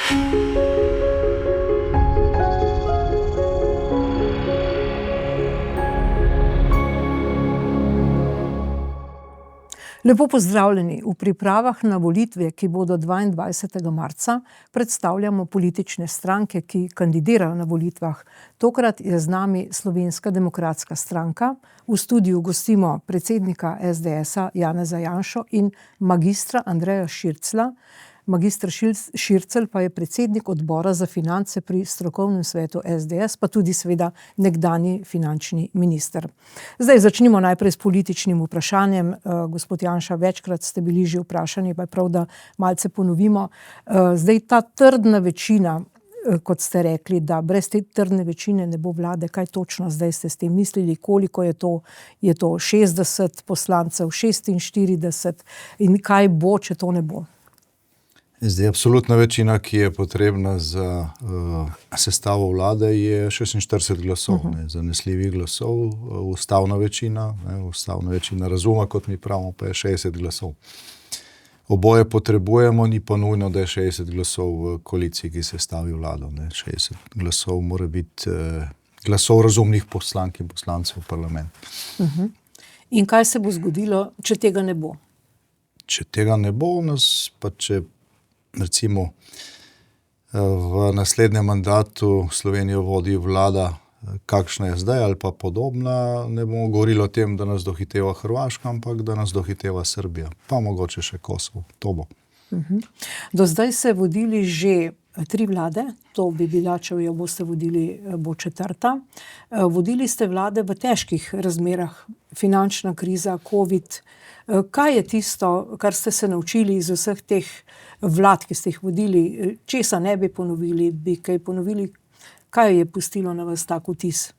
Lepo pozdravljeni. V pripravah na volitve, ki bodo 22. marca, predstavljamo politične stranke, ki kandidirajo na volitvah. Tokrat je z nami Slovenska demokratska stranka. V studiu gostimo predsednika SDS-a Janeza Janšo in magistra Andreja Širclja. Magister Šircelj pa je predsednik odbora za finance pri strokovnem svetu SDS, pa tudi seveda nekdanji finančni minister. Zdaj začnimo najprej s političnim vprašanjem. Gospod Janša, večkrat ste bili že vprašani, pa je prav, da malce ponovimo. Zdaj ta trdna večina, kot ste rekli, da brez te trdne večine ne bo vlade, kaj točno zdaj ste s tem mislili, koliko je to? Je to 60 poslancev, 46 in kaj bo, če to ne bo? Zdaj, absolutna večina, ki je potrebna za sestavo vlade, je 46 glasov, zanesljivih glasov, ustavna večina razuma, kot mi pravimo, pa je 60 glasov. Oboje potrebujemo, ni pa nujno, da je 60 glasov v koaliciji, ki sestavi vlado. 60 glasov mora biti glasov razumnih poslank in poslancev v parlamentu. In kaj se bo zgodilo, če tega ne bo? Če tega ne bo, nas pa če recimo v naslednjem mandatu Slovenijo vodi vlada, kakšna je zdaj ali pa podobna, ne bomo govorili o tem, da nas dohiteva Hrvaška, ampak da nas dohiteva Srbija, pa mogoče še Kosovo, to bo. Do zdaj se vodili že 3 vlade, to bi bila, če jo boste vodili, bo 4. Vodili ste vlade v težkih razmerah, finančna kriza, COVID. Kaj je tisto, kar ste se naučili iz vseh teh vlad, ki ste jih vodili, česa ne bi ponovili, bi kaj ponovili? Kaj je pustilo na vas tak vtis?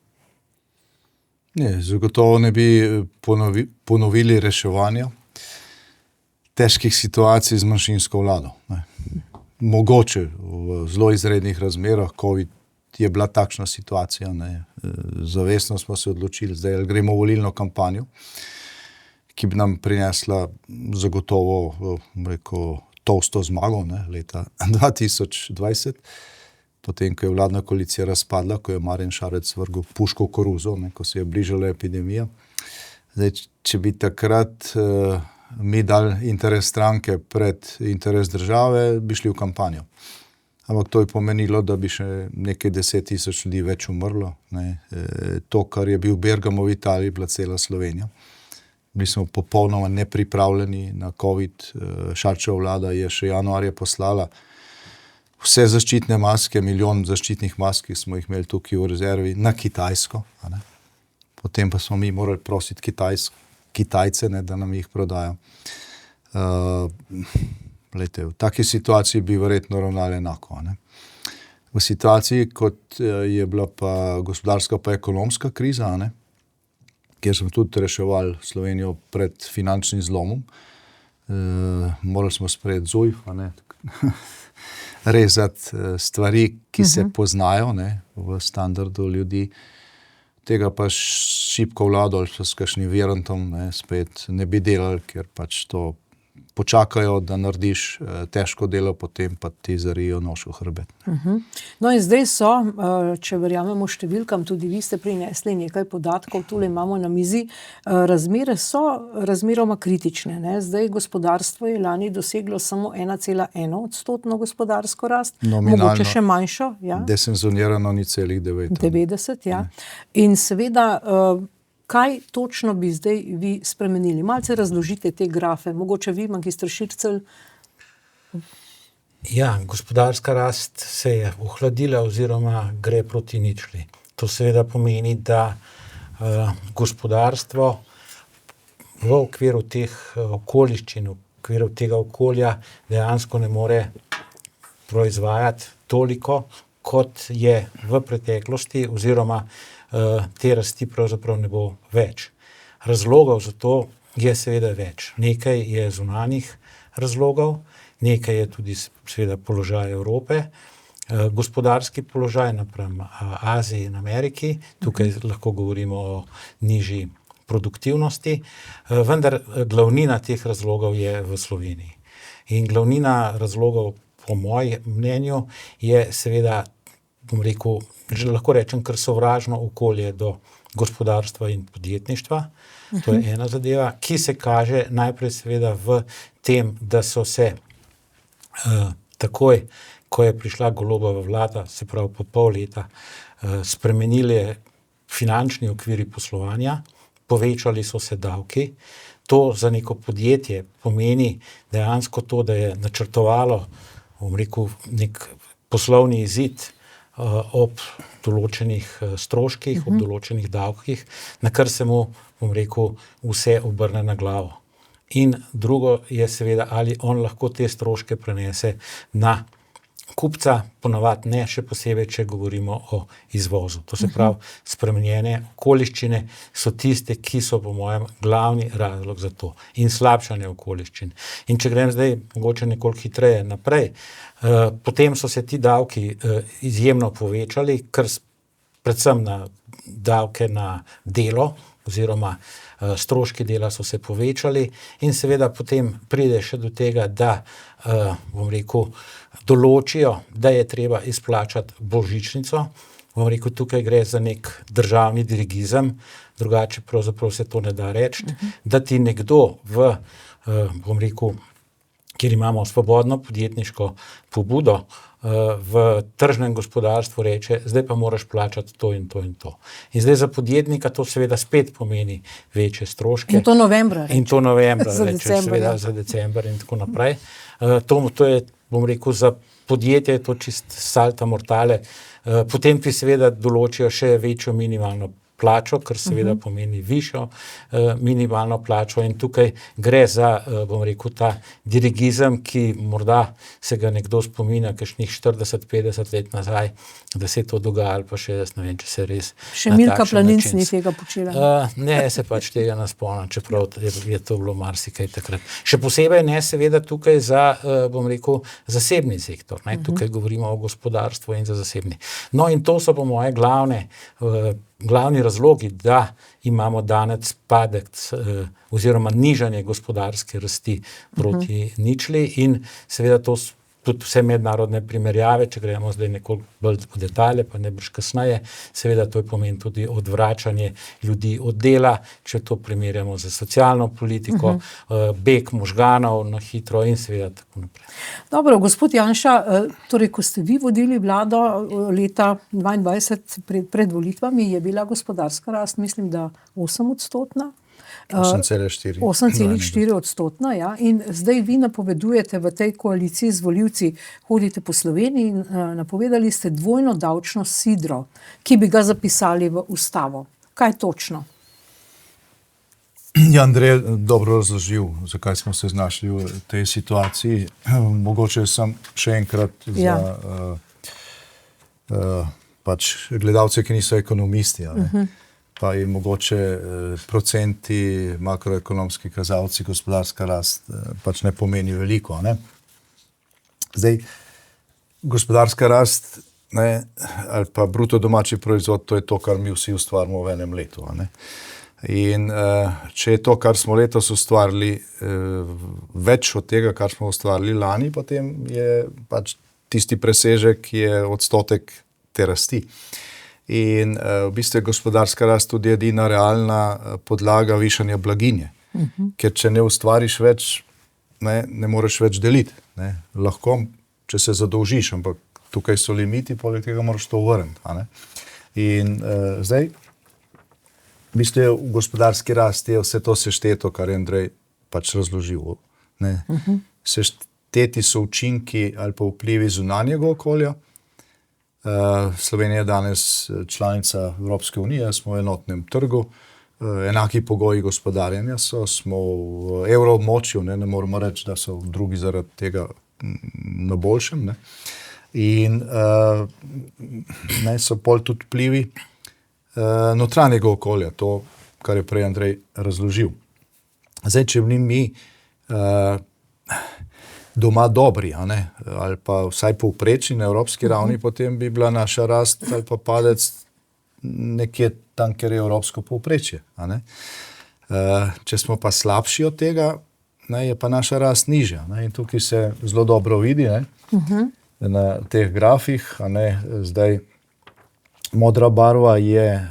Ne, zagotovo ne bi ponovili reševanja težkih situacij z manjšinsko vlado. Mogoče v zelo izrednih razmerah, COVID je bila takšna situacija, zavestno smo se odločili, zdaj gremo v volilno kampanjo, ki bi nam prinesla zagotovo, tolsto zmago, leta 2020, potem, ko je vladna koalicija razpadla, ko je Marjan Šarec vrgel puško v koruzo, ko se je bližala epidemija. Zdaj, če bi takrat mi dali interes stranke pred interes države, bi šli v kampanjo. Ampak to je pomenilo, da bi še nekaj 10,000 ljudi več umrlo. To, kar je bil Bergamo v Italiji, bila cela Slovenija. Bili smo popolnoma nepripravljeni na COVID. Šarčeva vlada je še januarja poslala vse zaščitne maske, 1 milijon zaščitnih mask, ki smo jih imeli tukaj v rezervi, na Kitajsko. Potem pa smo mi morali prositi Kitajce, da nam jih prodajo. V taki situaciji bi verjetno ravnali enako. V situaciji, kot je bila pa gospodarska pa ekonomska kriza, kjer smo tudi reševali Slovenijo pred finančnim zlomom, morali smo sprejeti ZUJF, rezati stvari, ki se poznajo v standardu ljudi. Tega pa šibko vlado ali s kakšnim virantom spet ne bi delali, ker pač to počakajo, da narediš težko delo, potem pa ti zarijo nož v hrbet. No in zdaj so, če verjamemo številkam, tudi vi ste prinesli nekaj podatkov, tule imamo na mizi, razmere so razmeroma kritične. Zdaj gospodarstvo je lani doseglo samo 1,1% gospodarsko rast, mogoče še manjšo. Desenzionirano 0,9. 90, ja. In seveda, kaj točno bi zdaj vi spremenili? Malce razložite te grafe. Mogoče vi, magister Šircelj? Ja, gospodarska rast se je ohladila oziroma gre proti ničli. To seveda pomeni, da gospodarstvo v okviru teh okoliščin, v okviru tega okolja dejansko ne more proizvajati toliko, kot je v preteklosti, oziroma te rasti pravzaprav ne bo več. Razlogov za to je seveda več. Nekaj je zunanjih razlogov, nekaj je tudi seveda položaj Evrope, gospodarski položaj napram Aziji in Ameriki, tukaj lahko govorimo o nižji produktivnosti, vendar glavnina teh razlogov je v Sloveniji. In glavnina razlogov po mojem mnenju, je seveda, bom rekel, že lahko rečem, kar sovražno okolje do gospodarstva in podjetništva. To je ena zadeva, ki se kaže najprej seveda v tem, da so se takoj, ko je prišla Golobova vlada, se pravi po pol leta, spremenili finančni okviri poslovanja, povečali so se davki. To za neko podjetje pomeni dejansko to, da je načrtovalo, bom rekel, nek poslovni izid ob določenih stroških, ob določenih davkih, na kar se mu, bom rekel, vse obrne na glavo. In drugo je seveda, ali on lahko te stroške prenese na kupca, ponavadi ne, še posebej, če govorimo o izvozu. To se pravi, spremenjene okoliščine so tiste, ki so po mojem glavni razlog za to. In slabšanje okoliščin. In če grem zdaj mogoče nekoliko hitreje naprej, potem so se ti davki izjemno povečali, ker predvsem na davke na delo, oziroma stroški dela so se povečali in seveda potem pride še do tega, da, bom rekel, določijo, da je treba izplačati božičnico. Bom rekel, tukaj gre za nek državni dirigizem, drugače pravzaprav se to ne da reči, da ti nekdo v, bom rekel, kjer imamo svobodno podjetniško pobudo, v tržnem gospodarstvu reče, zdaj pa moraš plačati to in to in to. In zdaj za podjetnika to seveda spet pomeni večje stroške. In to novembra. In to novembra, za reče, december, seveda za december in tako naprej. To je, bom rekel, za podjetje je to čist salta mortale. Potem ti seveda določijo še večjo minimalno plačo, kar seveda pomeni višjo minimalno plačo in tukaj gre za, bom rekel, ta dirigizem, ki morda se ga nekdo spominja kakšnih 40-50 let nazaj, da se je to dogajalo, pa še jaz ne vem, če se res Še Milka Planinc ni tega počela. Ne, se pač tega ne spomnim, čeprav je to bilo marsikaj takrat. Še posebej ne seveda tukaj za, bom rekel, zasebni sektor. Ne? Tukaj govorimo o gospodarstvu in za zasebni. No in to so po moje glavni razlogi, da imamo danes padec oziroma nižanje gospodarske rasti proti ničli in seveda to tudi vse mednarodne primerjave, če gremo zdaj nekoliko bolj v detalje, pa ne brž kasneje, seveda to pomeni tudi odvračanje ljudi od dela, če to primerjamo z socialno politiko, beg možganov na hitro in seveda tako naprej. Dobro, gospod Janša, torej, ko ste vi vodili vlado leta 2022 pred volitvami, je bila gospodarska rast, mislim, da 8%. 8,4. 8,4%, ja. In zdaj vi napovedujete v tej koaliciji z volivci, hodite po Sloveniji in napovedali ste dvojno davčno sidro, ki bi ga zapisali v ustavo. Kaj točno? Ja, Andrej je dobro razložil, zakaj smo se znašli v tej situaciji. Mogoče sem še enkrat za pač gledalce, ki niso ekonomisti, pa in mogoče procenti, makroekonomski kazalci, gospodarska rast pač ne pomeni veliko. Ne? Zdaj, gospodarska rast, ne, ali pa bruto domači proizvod, to je to, kar mi vsi ustvarimo v enem letu. Ne? In če je to, kar smo letos ustvarili, več od tega, kar smo ustvarili lani, potem je pač tisti presežek, je odstotek te rasti. In v bistvu je gospodarska rast tudi edina realna podlaga višanja blaginje. Ker če ne ustvariš več, ne moreš več deliti. Ne. Lahko, če se zadolžiš, ampak tukaj so limiti, poleg tega moraš to vrniti. In zdaj, v bistvu je v gospodarski rasti je vse to sešteto, kar je Andrej pač razložil. Ne. Sešteti so učinki ali pa vplivi zunanjega okolja. Slovenija je danes članica Evropske unije, smo v enotnem trgu, enaki pogoji gospodarjenja so, smo v evroobmočju, ne moramo reči, da so drugi zaradi tega na boljšem. Ne. In so pol tudi vplivi notranjega okolja, to, kar je prej Andrej razložil. Zdaj, če bi mi doma dobri, ali pa vsaj povprečni na evropski ravni, potem bi bila naša rast ali pa padec nekje tam, kjer je evropsko povprečje. Če smo pa slabši od tega, ne, je pa naša rast nižja. Ne, in tukaj se zelo dobro vidi, ne, na teh grafih. Ne, zdaj, modra barva je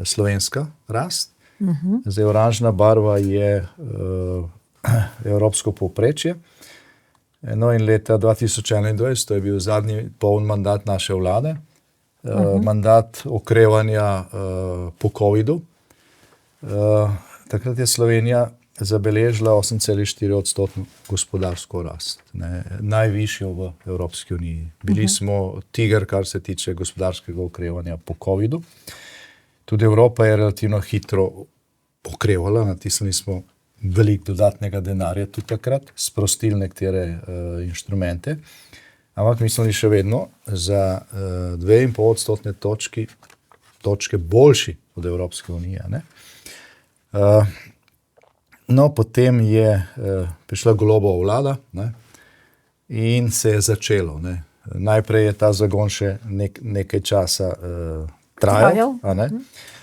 slovenska rast, zdaj oranžna barva je evropsko povprečje. No in leta 2021, to je bil zadnji poln mandat naše vlade, mandat okrevanja po covidu. Takrat je Slovenija zabeležila 8,4% gospodarsko rast, ne, najvišjo v Evropski uniji. Bili smo tiger, kar se tiče gospodarskega okrevanja po covidu. Tudi Evropa je relativno hitro okrevala, natisnili smo veliko dodatnega denarja tudi takrat, sprostili nekatere inštrumente, ampak mi smo še vedno za 2,5% točke boljši od Evropske unije. Ne? No, potem je prišla Golobova vlada, ne? In se je začelo. Ne? Najprej je ta zagon še nekaj časa trajal.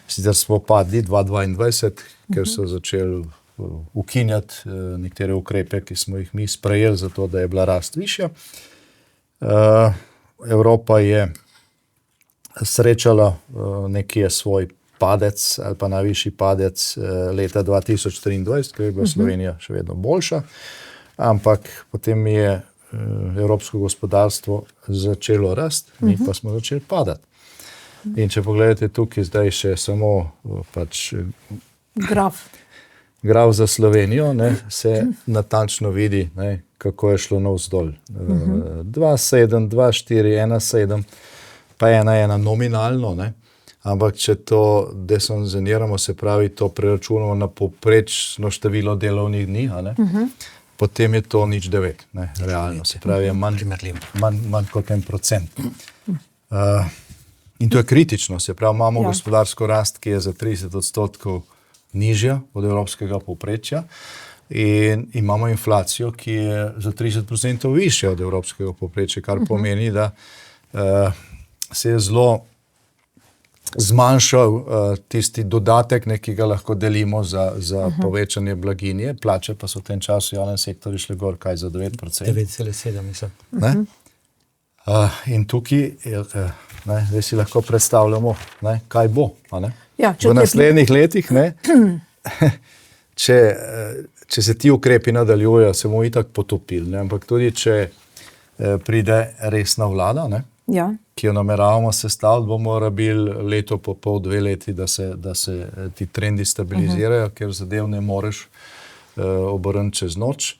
Sicer smo padli 2022, ker so začeli ukinjati nekatere ukrepe, ki smo jih mi sprejeli, zato da je bila rast višja. Evropa je srečala nekje svoj padec ali pa najvišji padec leta 2023, ker je bila Slovenija še vedno boljša, ampak potem je evropsko gospodarstvo začelo rast, mi pa smo začeli padati. In če pogledate tukaj zdaj še samo pač graf za Slovenijo, ne, se natančno vidi, ne, kako je šlo navzdol. 2,7, 2,4, 1,7, pa 1,1 nominalno, ne. Ampak če to desenzioniramo, se pravi, to preračunamo na povprečno število delovnih dni, ne, potem je to 0,9, ne, realno. Se pravi, je manj kot 1%. In to je kritično, se pravi, imamo gospodarsko rast, ki je za 30% nižja od evropskega povprečja in imamo inflacijo, ki je za 30% višja od evropskega povprečja, kar pomeni, da se je zelo zmanjšal tisti dodatek, ki ga lahko delimo za povečanje blaginje, plače pa so v tem času v javnem sektorju šle gor, kaj za 9%. 9,7, mislim. Ne? In tukaj zdaj si lahko predstavljamo, ne, kaj bo. Ne? Ja, v naslednjih letih, ne, če se ti ukrepi nadaljujejo, se bomo itak potopili, ne, ampak tudi, če pride resna vlada, ne, ki jo nameravamo sestaviti, bomo rabili leto po pol, 2 leti, da se ti trendi stabilizirajo, ker zadev ne moreš obrniti čez noč.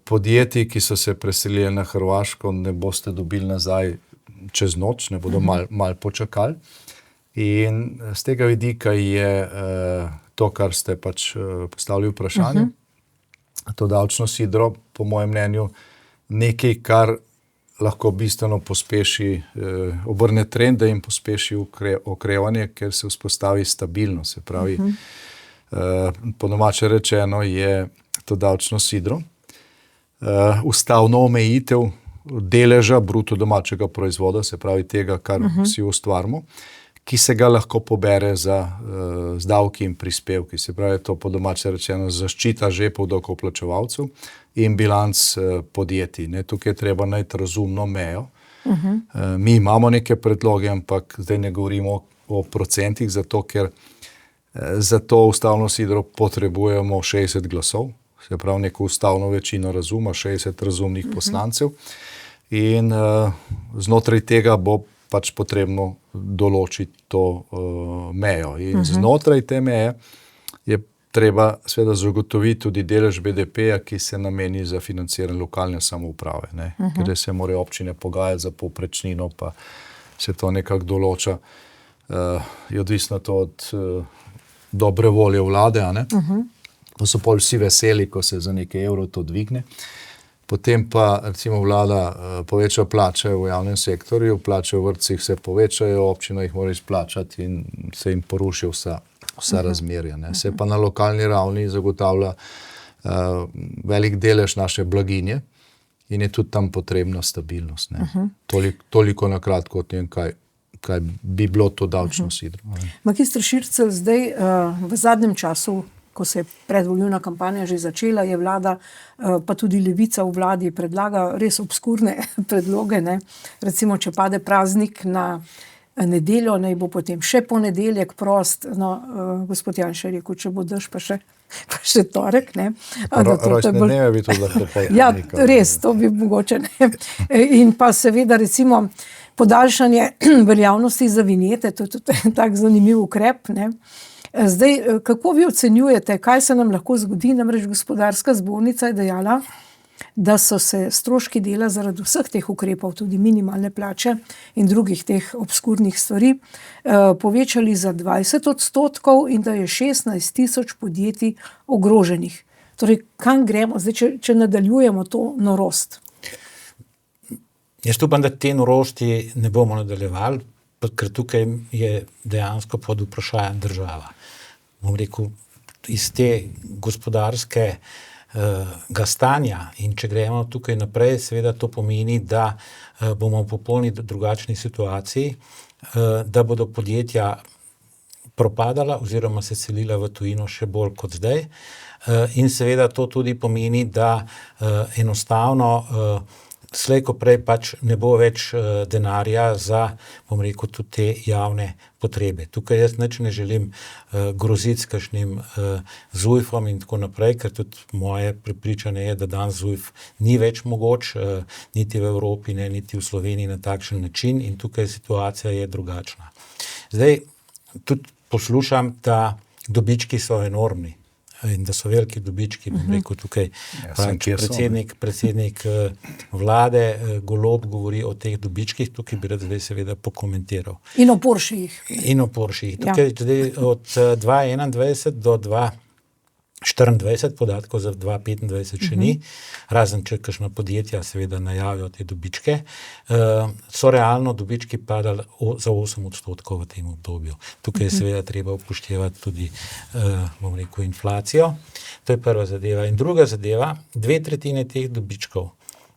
Podjetij, ki so se preselili na Hrvaško, ne boste dobili nazaj čez noč, ne bodo mal počakali. In z tega vidika je to, kar ste pač postavili vprašanje, to davčno sidro, po mojem mnenju, nekaj, kar lahko bistveno pospeši, obrne trende in pospeši okrevanje, ker se vzpostavi stabilnost. Se pravi, po domače rečeno je to davčno sidro ustavno omejitev deleža bruto domačega proizvoda, se pravi tega, kar si ustvarimo, ki se ga lahko pobere z davki in prispevki. Se pravi, to po domače rečeno zaščita žepov davkoplačevalcev in bilanc podjetij. Ne, tukaj je treba najti razumno mejo. Mi imamo neke predloge, ampak zdaj ne govorimo o procentih, zato ker za to ustavno sidro potrebujemo 60 glasov. Se pravi, neko ustavno večino razuma, 60 razumnih poslancev. In znotraj tega bo pač potrebno določiti to mejo. In znotraj te meje je treba seveda zagotoviti tudi delež BDP-ja, ki se nameni za financiranje lokalne samouprave, ne? Ker se morajo občine pogajati za povprečnino, pa se to nekako določa. Je odvisno to od dobre volje vlade, a ne? Pa so pol vsi veseli, ko se za nekaj evrov to dvigne. Potem pa recimo vlada poveča plače v javnem sektorju, plače v vrtcih se povečajo, občina jih mora izplačati in se jim poruši vsa razmerja. Ne. Se pa na lokalni ravni zagotavlja velik delež naše blaginje in je tudi tam potrebna stabilnost. Ne. Toliko na kratko o tem, kaj bi bilo to davčno sidro. Magister Šircelj, zdaj v zadnjem času ko se je predvoljivna kampanja že začela, je vlada, pa tudi Levica v vladi predlaga res obskurne predloge, ne. Recimo, če pade praznik na nedeljo, naj bo potem še ponedeljek prost. No, gospod Janša je rekel, če bo dež, pa še torek, ne. Rojstne dneve bi to lahko pa Ja, res, to bi mogoče, ne. In pa seveda recimo podaljšanje veljavnosti za vinjete, to je tudi tak zanimiv ukrep, ne. Zdaj, kako vi ocenjujete, kaj se nam lahko zgodi? Namreč Gospodarska zbornica je dejala, da so se stroški dela zaradi vseh teh ukrepov, tudi minimalne plače in drugih teh obskurnih stvari, povečali za 20% in da je 16,000 podjetij ogroženih. Torej, kam gremo zdaj, če nadaljujemo to norost? Jaz upam, da te norosti ne bomo nadaljevali, ker tukaj je dejansko pod vprašanjem država. Bom rekel, iz te gospodarske stanja in če gremo tukaj naprej, seveda to pomeni, da bomo v popolni drugačni situaciji, da bodo podjetja propadala oziroma se selila v tujino še bolj kot zdaj. In seveda to tudi pomeni, da enostavno slej ko prej pač ne bo več denarja za, bom rekel, tudi te javne potrebe. Tukaj jaz nič ne želim groziti s kakšnim ZUJF-om in tako naprej, ker tudi moje prepričanje je, da danes ZUJF ni več mogoč, niti v Evropi, ne, niti v Sloveniji na takšen način in tukaj situacija je drugačna. Zdaj, tudi poslušam, da dobički so enormni. In da so veliki dobički, bom rekel tukaj, predsednik vlade Golob govori o teh dobičkih, tukaj bi rad zdaj seveda pokomentiral. In o Porschejih. Tukaj zdaj od 2021 do 2024, podatkov za 2025 še ni, razen če kakšna podjetja seveda najavijo te dobičke, so realno dobički padali za 8% v tem obdobju. Tukaj je seveda treba upoštevati tudi, bom rekel, inflacijo. To je prva zadeva. In druga zadeva, 2/3 teh dobičkov,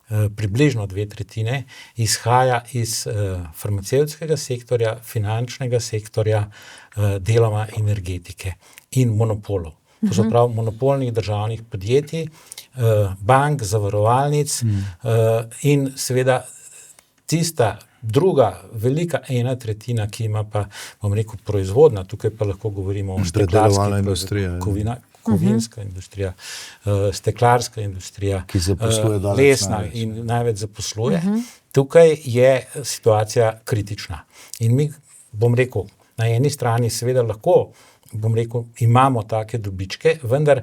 približno 2/3, izhaja iz farmacevtskega sektorja, finančnega sektorja, deloma energetike in monopolov. To so prav monopolnih državnih podjetij, bank, zavarovalnic in seveda tista druga velika 1/3, ki ima pa, bom rekel, proizvodna, tukaj pa lahko govorimo o predelovalna industrija, kovinska industrija, steklarska industrija, ki zaposluje lesna in največ zaposluje. Tukaj je situacija kritična. In mi, bom rekel, na eni strani seveda lahko, bom rekel, imamo take dobičke, vendar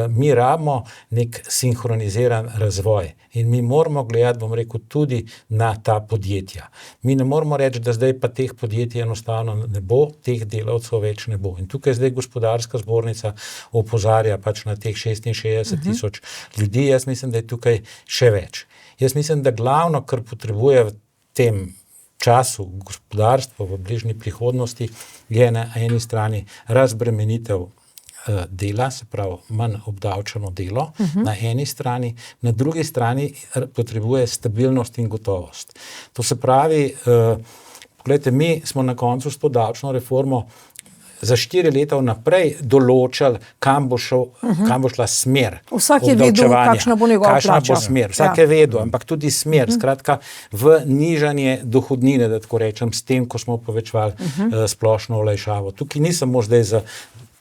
mi rabimo nek sinhroniziran razvoj in mi moramo gledati, bom rekel, tudi na ta podjetja. Mi ne moramo reči, da zdaj pa teh podjetij enostavno ne bo, teh delavcev več ne bo. In tukaj zdaj Gospodarska zbornica opozarja pač na teh 66,000 ljudi, jaz mislim, da je tukaj še več. Jaz mislim, da glavno, kar potrebuje v tem času gospodarstva v bližnji prihodnosti, je na eni strani razbremenitev dela, se pravi manj obdavčeno delo, na eni strani, na drugi strani potrebuje stabilnost in gotovost. To se pravi, poglejte, mi smo na koncu s to davčno reformo za 4 leta vnaprej določili, kam bo šla smer. Vsak je vedel, kakšna bo njegova plača. Kakšna bo smer, vsak je vedel, ampak tudi smer, skratka, v nižanje dohodnine, da tako rečem, s tem, ko smo povečevali splošno olajšavo. Tukaj ni samo zdaj za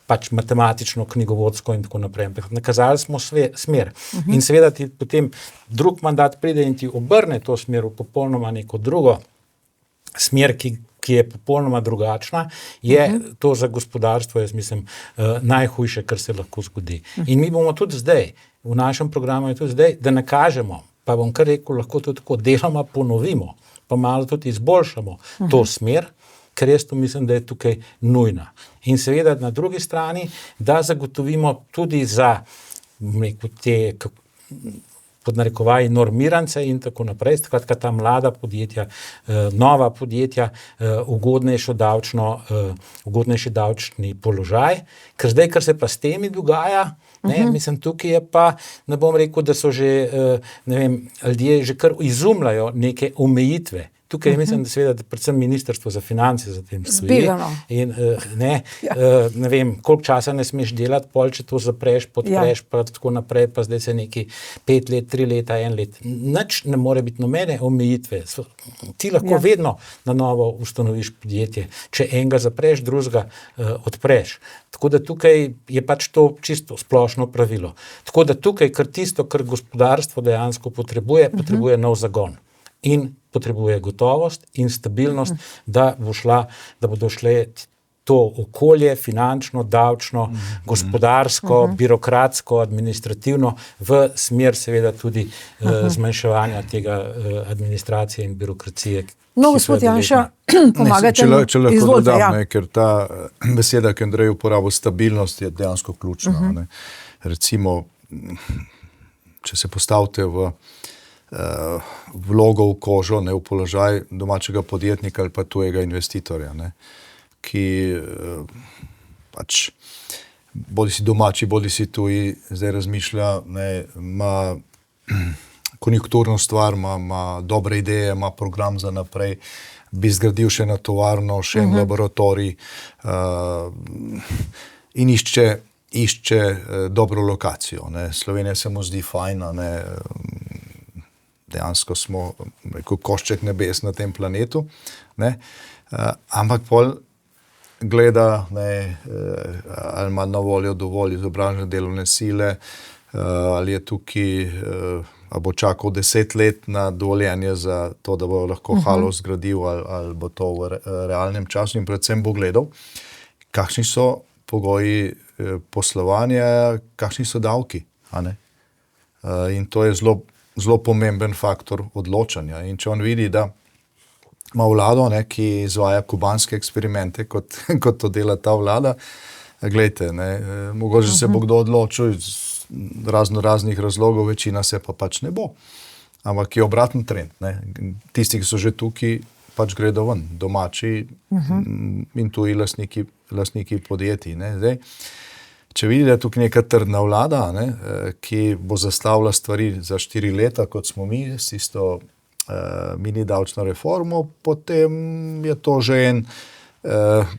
pač matematično, knjigovodsko in tako naprej, ampak nakazali smo smer. In seveda ti potem drug mandat pride in ti obrne to smer v popolnoma neko drugo smer, ki je popolnoma drugačna, je to za gospodarstvo, jaz mislim, najhujše, kar se lahko zgodi. In mi bomo tudi zdaj, v našem programu je tudi zdaj, da nakažemo, pa bom kar rekel, lahko tudi tako deloma ponovimo, pa malo tudi izboljšamo to smer, ker jaz to mislim, da je tukaj nujna. In seveda na drugi strani, da zagotovimo tudi za, bom rekel, te pod narekovaji normirance in tako naprej, skratka ta mlada podjetja, nova podjetja, ugodnejši davčni položaj, ker zdaj, kar se pa s temi dogaja, mislim, tukaj je pa, ne bom rekel, da so že, ne vem, ljudje že kar izumljajo neke omejitve, tukaj mislim, da seveda da predvsem ministrstvo za finance za tem stoji. Zbegano. In ne vem, koliko časa ne smeš delati, pol, če to zapreš, podpreš, pa tako naprej, pa zdaj se neki 5 let, 3 leta, 1 let. Nič ne more biti nobene omejitve. Ti lahko vedno na novo ustanoviš podjetje. Če enega zapreš, drugega odpreš. Tako da tukaj je pač to čisto splošno pravilo. Tako da tukaj, kar tisto, kar gospodarstvo dejansko potrebuje nov zagon. In potrebuje gotovost in stabilnost, da bodo šle to okolje, finančno, davčno, gospodarsko, birokratsko, administrativno, v smer seveda tudi zmanjševanja tega administracije in birokracije. No, gospod Janša, pomagajte mi. Če lahko dodam, ker ta beseda, ki Andrej uporabil, stabilnost, je dejansko ključna. Ne. Recimo, če se postavite v vlogo v kožo, ne, v položaj domačega podjetnika ali pa tujega investitorja, ne, ki pač bodi si domači, bodi si tuji, zdaj razmišlja, ne, ima konjunkturno stvar, ima dobre ideje, ima program za naprej, bi zgradil še na tovarno, še en laboratorij in išče dobro lokacijo. Ne. Slovenija se mu zdi fajna, ne, dejansko smo košček nebes na tem planetu, ne, ampak pol gleda, ne, ali ima na voljo dovolj izobražene delovne sile, ali je tukaj, ali bo čakal 10 let na dovoljenje za to, da bo lahko halo zgradil, ali bo to v realnem času in predvsem bo gledal, kakšni so pogoji poslovanja, kakšni so davki, a ne. In to je zelo pomemben faktor odločanja. In če on vidi, da ima vlado, ne, ki izvaja kubanske eksperimente, kot to dela ta vlada, glejte, ne, mogoče se bo kdo odločil iz raznih razlogov, večina se pa pač ne bo. Ampak je obraten trend. Ne. Tisti, ki so že tukaj, pač gredo ven, domači in tuji lastniki podjetij. Ne. Zdaj, če vidi, da je tukaj neka trdna vlada, ne, ki bo zastavila stvari za 4 leta, kot smo mi, s tisto mini davčno reformo, potem je to že en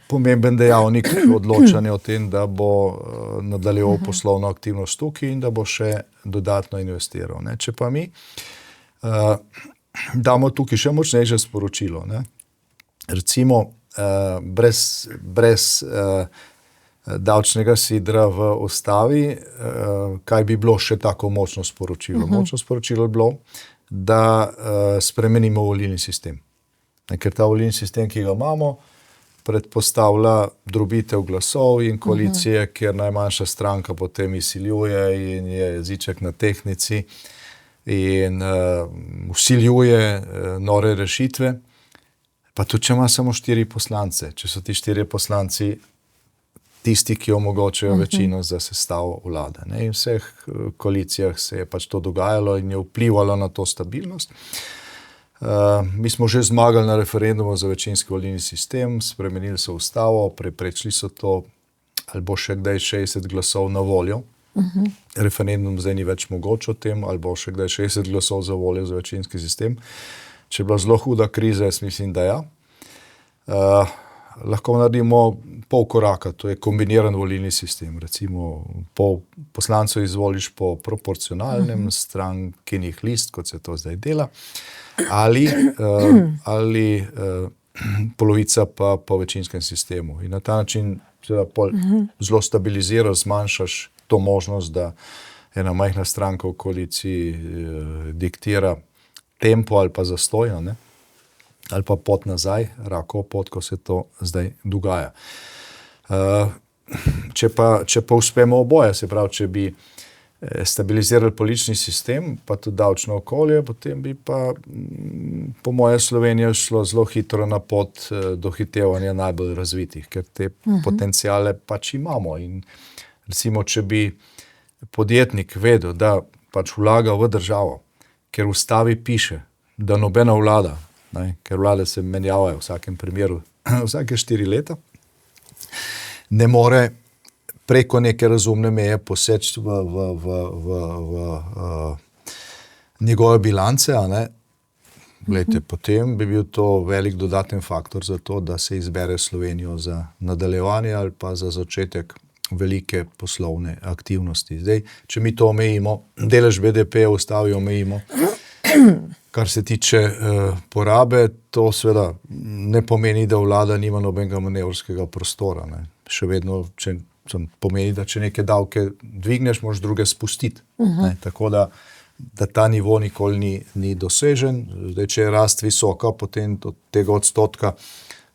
pomemben dejavnik odločanja o tem, da bo nadaljeval poslovno aktivnost tukaj in da bo še dodatno investiral. Ne. Če pa mi damo tukaj še močnejše sporočilo, ne. Recimo brez davčnega sidra v ustavi, kaj bi bilo še tako močno sporočilo? Močno sporočilo je bilo, da spremenimo volilni sistem. Ker ta volilni sistem, ki ga imamo, predpostavlja drobitev glasov in koalicije, kjer najmanjša stranka potem izsiljuje in je jeziček na tehtnici in vsiljuje nore rešitve. Pa tudi, če ima samo 4 poslance, če so ti 4 poslanci tisti, ki omogočajo večino za sestavo vlade. Ne? In v vseh koalicijah se je pač to dogajalo in je vplivalo na to stabilnost. Mi smo že zmagali na referendumu za večinski volilni sistem, spremenili so ustavo, preprečili so to, ali bo še kdaj 60 glasov na voljo. Referendum zdaj ni več mogoč o tem, ali bo še kdaj 60 glasov za voljo za večinski sistem. Če je bila zelo huda kriza, jaz mislim, da ja. Lahko naredimo pol koraka, to je kombiniran volilni sistem. Recimo pol poslancev izvoliš po proporcionalnem strankinih list, kot se to zdaj dela, ali polovica pa po večinskem sistemu. In na ta način zelo stabiliziraš, zmanjšaš to možnost, da ena majhna stranka v koaliciji diktira tempo ali pa zastoja, ne? Ali pa pot nazaj, rakov pot, ko se to zdaj dogaja. Če pa uspemo oboje, se pravi, če bi stabilizirali politični sistem, pa tudi davčno okolje, potem bi pa po moje Slovenija šlo zelo hitro na pot dohitevanja najbolj razvitih, ker te potenciale pač imamo. In recimo, če bi podjetnik vedel, da pač vlaga v državo, ker v ustavi piše, da nobena vlada, ker vlade se menjavajo v vsakem primeru vsake 4 leta, ne more preko neke razumne meje poseči v njegove bilance, Glejte, potem bi bil to velik dodaten faktor za to, da se izbere Slovenijo za nadaljevanje ali pa za začetek velike poslovne aktivnosti. Zdaj, če mi to omejimo, delež BDP ustavi omejimo, kar se tiče porabe, to seveda ne pomeni, da vlada nima nobenega manevrskega prostora. Ne. Še vedno pomeni, da če neke davke dvigneš, moraš druge spustiti. Ne. Tako da ta nivo nikoli ni dosežen. Zdaj, če je rast visoka, potem od tega odstotka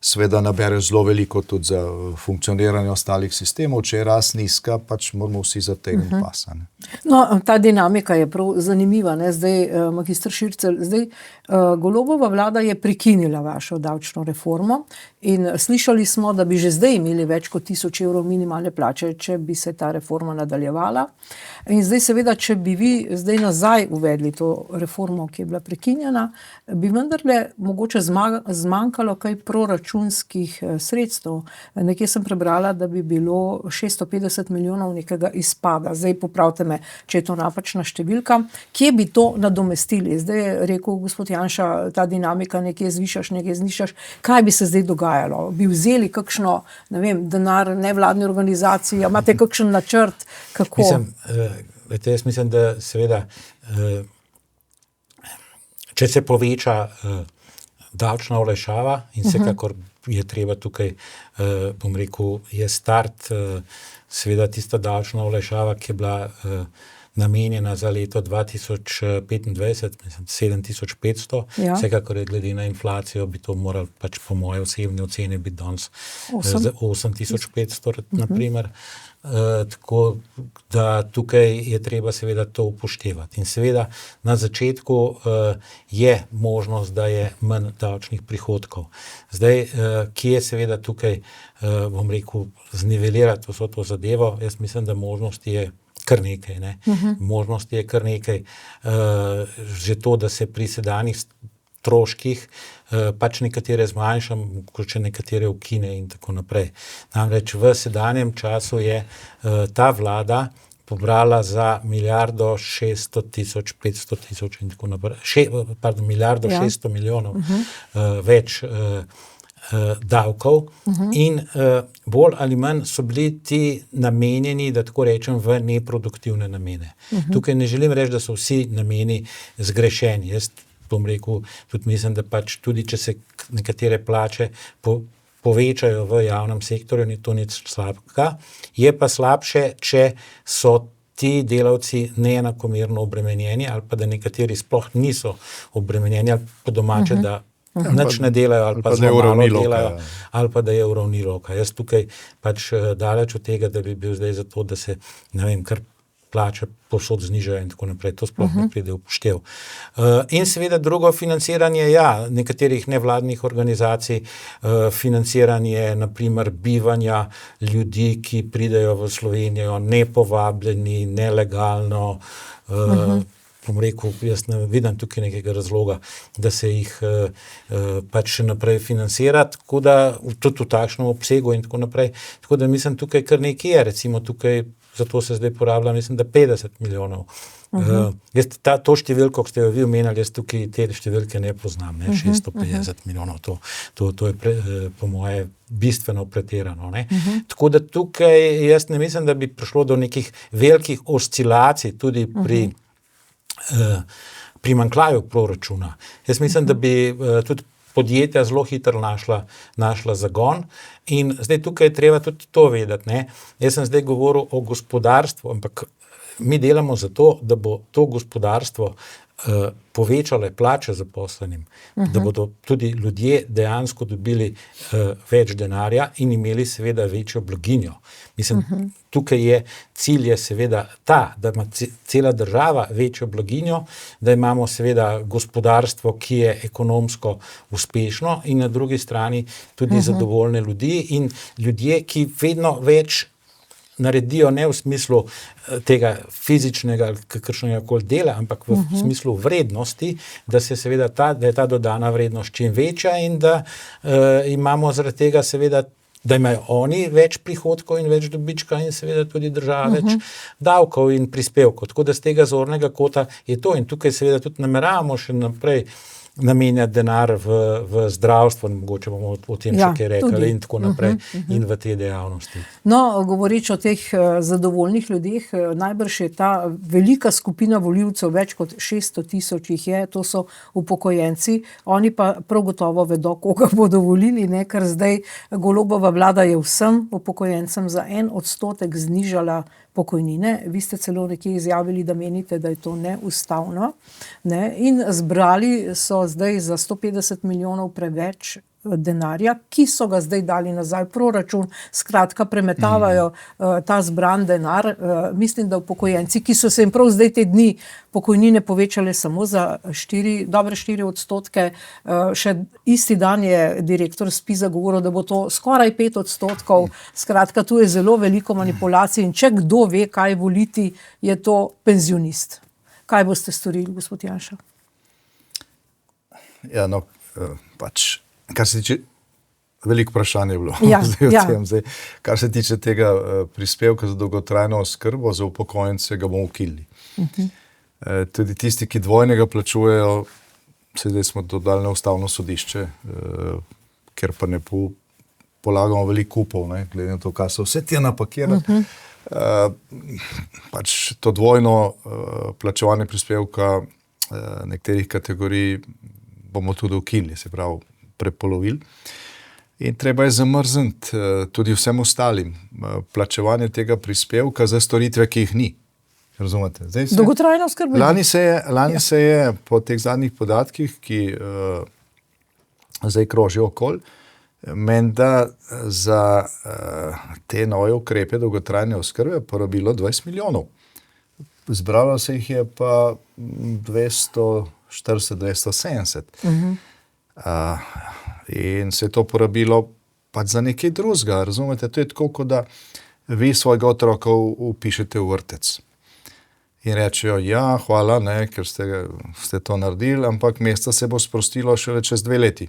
seveda nabere zelo veliko tudi za funkcioniranje ostalih sistemov. Če je rast nizka, pač moramo vsi zategniti pasa. Ne. No, ta dinamika je prav zanimiva. Ne? Zdaj, magister Šircelj, Golobova vlada je prekinila vašo davčno reformo in slišali smo, da bi že zdaj imeli več kot 1000 evrov minimalne plače, če bi se ta reforma nadaljevala. In zdaj seveda, če bi vi zdaj nazaj uvedli to reformo, ki je bila prekinjena, bi vendarle mogoče zmanjkalo kaj proračunskih sredstev. Nekje sem prebrala, da bi bilo 650 milijonov nekega izpada. Zdaj popravite me, če je to napačna številka. Kje bi to nadomestili? Zdaj je rekel gospod Janša, ta dinamika nekje zvišaš, nekje znižaš. Kaj bi se zdaj dogajalo? Bi vzeli kakšno, ne vem, denar nevladne organizacije? Imate kakšen načrt? Kako? Jaz mislim, da seveda, če se poveča davčna olajšava in vsekakor je treba tukaj, bom rekel, je start seveda tista davčna olajšava, ki je bila namenjena za leto 2025, mislim 7500, vsekakor je glede na inflacijo bi to morali pač po moje osebne ocene biti danes 8500 naprimer. Tako da tukaj je treba seveda to upoštevati. In seveda na začetku je možnost, da je manj davčnih prihodkov. Zdaj, kje je seveda tukaj, bom rekel, znivelirati vso to zadevo, jaz mislim, da možnosti je kar nekaj. Ne? Možnosti je kar nekaj. Že to, da se pri sedanjih stroških pač nekatere zmanjšam, mogoče nekatere ukine in tako naprej. Namreč v sedanjem času je ta vlada pobrala za milijardo 600 tisoč, 500 tisoč in tako naprej, milijardo 600 milijonov več davkov in bolj ali manj so bili ti namenjeni, da tako rečem, v neproduktivne namene. Tukaj ne želim reči, da so vsi nameni zgrešeni. Jaz bom rekel, tudi mislim, da pač tudi, če se nekatere plače povečajo v javnem sektorju, ni to nič slabega. Je pa slabše, če so ti delavci neenakomerno obremenjeni ali pa da nekateri sploh niso obremenjeni ali po domače, da nič ne delajo ali pa zelo malo delajo ali pa da je uravnilovka. Jaz tukaj pač daleč od tega, da bi bil zdaj za to, da se, ne vem, kar plače povsod znižajo in tako naprej. To sploh ne pride v upoštev. In seveda drugo financiranje, nekaterih nevladnih organizacij, financiranje, naprimer, bivanja ljudi, ki pridejo v Slovenijo nepovabljeni, nelegalno, bom rekel, jaz ne vidim tukaj nekega razloga, da se jih pač še naprej financira, tako da tudi v takšnem obsegu in tako naprej. Tako da mislim, tukaj kar nekaj je, recimo tukaj, zato se zdaj porablja, mislim, da 50 milijonov. Jaz to številko, ki ste jo vi omenjali, jaz tukaj te številke ne poznam, 650 milijonov, to je po moje bistveno pretirano. Ne? Tako da tukaj jaz ne mislim, da bi prišlo do nekih velikih oscilacij tudi pri primanjkljaju proračuna. Jaz mislim, da bi tudi podjetja zelo hitro našla zagon in zdaj tukaj je treba tudi to vedeti. Ne? Jaz sem zdaj govoril o gospodarstvu, ampak mi delamo zato, da bo to gospodarstvo povečale plače zaposlenim, da bodo tudi ljudje dejansko dobili več denarja in imeli seveda večjo blaginjo. Mislim, tukaj je cilj je seveda ta, da ima cela država večjo blaginjo, da imamo seveda gospodarstvo, ki je ekonomsko uspešno in na drugi strani tudi zadovoljne ljudi in ljudje, ki vedno več naredijo ne v smislu tega fizičnega ali kakršnega koli dela, ampak v smislu vrednosti, da se seveda da je ta dodana vrednost čim večja in da imamo zaradi tega seveda, da imajo oni več prihodkov in več dobička in seveda tudi država več davkov in prispevkov. Tako da z tega zornega kota je to in tukaj seveda tudi nameravamo še naprej namenjati denar v zdravstvo, mogoče bomo o tem še kaj rekli tudi. in tako naprej, in v te dejavnosti. No, govoreč o teh zadovoljnih ljudeh, najbrž je ta velika skupina volivcev, več kot 600 000 jih je, to so upokojenci, oni pa prav gotovo vedo, koga bodo volili, ne, ker zdaj Golobova vlada je vsem upokojencem za 1% znižala pokojnine. Vi ste celo nekje izjavili, da menite, da je to neustavno, ne, in zbrali so zdaj za 150 milijonov preveč denarja, ki so ga zdaj dali nazaj v proračun, skratka premetavajo ta zbran denar. Mislim, da upokojenci, ki so se jim prav zdaj te dni pokojnine povečale samo za dobre 4%, še isti dan je direktor SPIZ-a govoril, da bo to skoraj 5%, skratka tu je zelo veliko manipulacij in če kdo ve, kaj voliti, je to penzionist. Kaj boste storili, gospod Janša? Ja, no, pač kar se tiče, veliko vprašanje je bilo zdaj o tem. Zdaj, kar se tiče tega prispevka za dolgotrajno oskrbo za upokojence, ga bomo ukinili. Tudi tisti, ki dvojnega plačujejo, zdaj smo dodali na ustavno sodišče, ker pa ne polagamo veliko upov, ne, glede na to, kaj so vse te napakirati. Pač to dvojno plačevanje prispevka nekaterih kategorij bomo tudi ukinili, se pravi prepolovili. In treba je zamrzniti tudi vsem ostalim plačevanje tega prispevka za storitve, ki jih ni. Razumete? Dolgotrajna oskrba. Lani se je po teh zadnjih podatkih, ki zdaj krožijo okoli, menda za te nove ukrepe dolgotrajne oskrbe porabilo 20 milijonov. Zbralo se jih je pa 240-270. In se je to porabilo pač za nekaj drugega, razumete? To je tako, kot da vi svojega otroka upišete v vrtec. In rečejo, ja, hvala, ne, ker ste to naredili, ampak mesto se bo sprostilo šele čez 2 leti.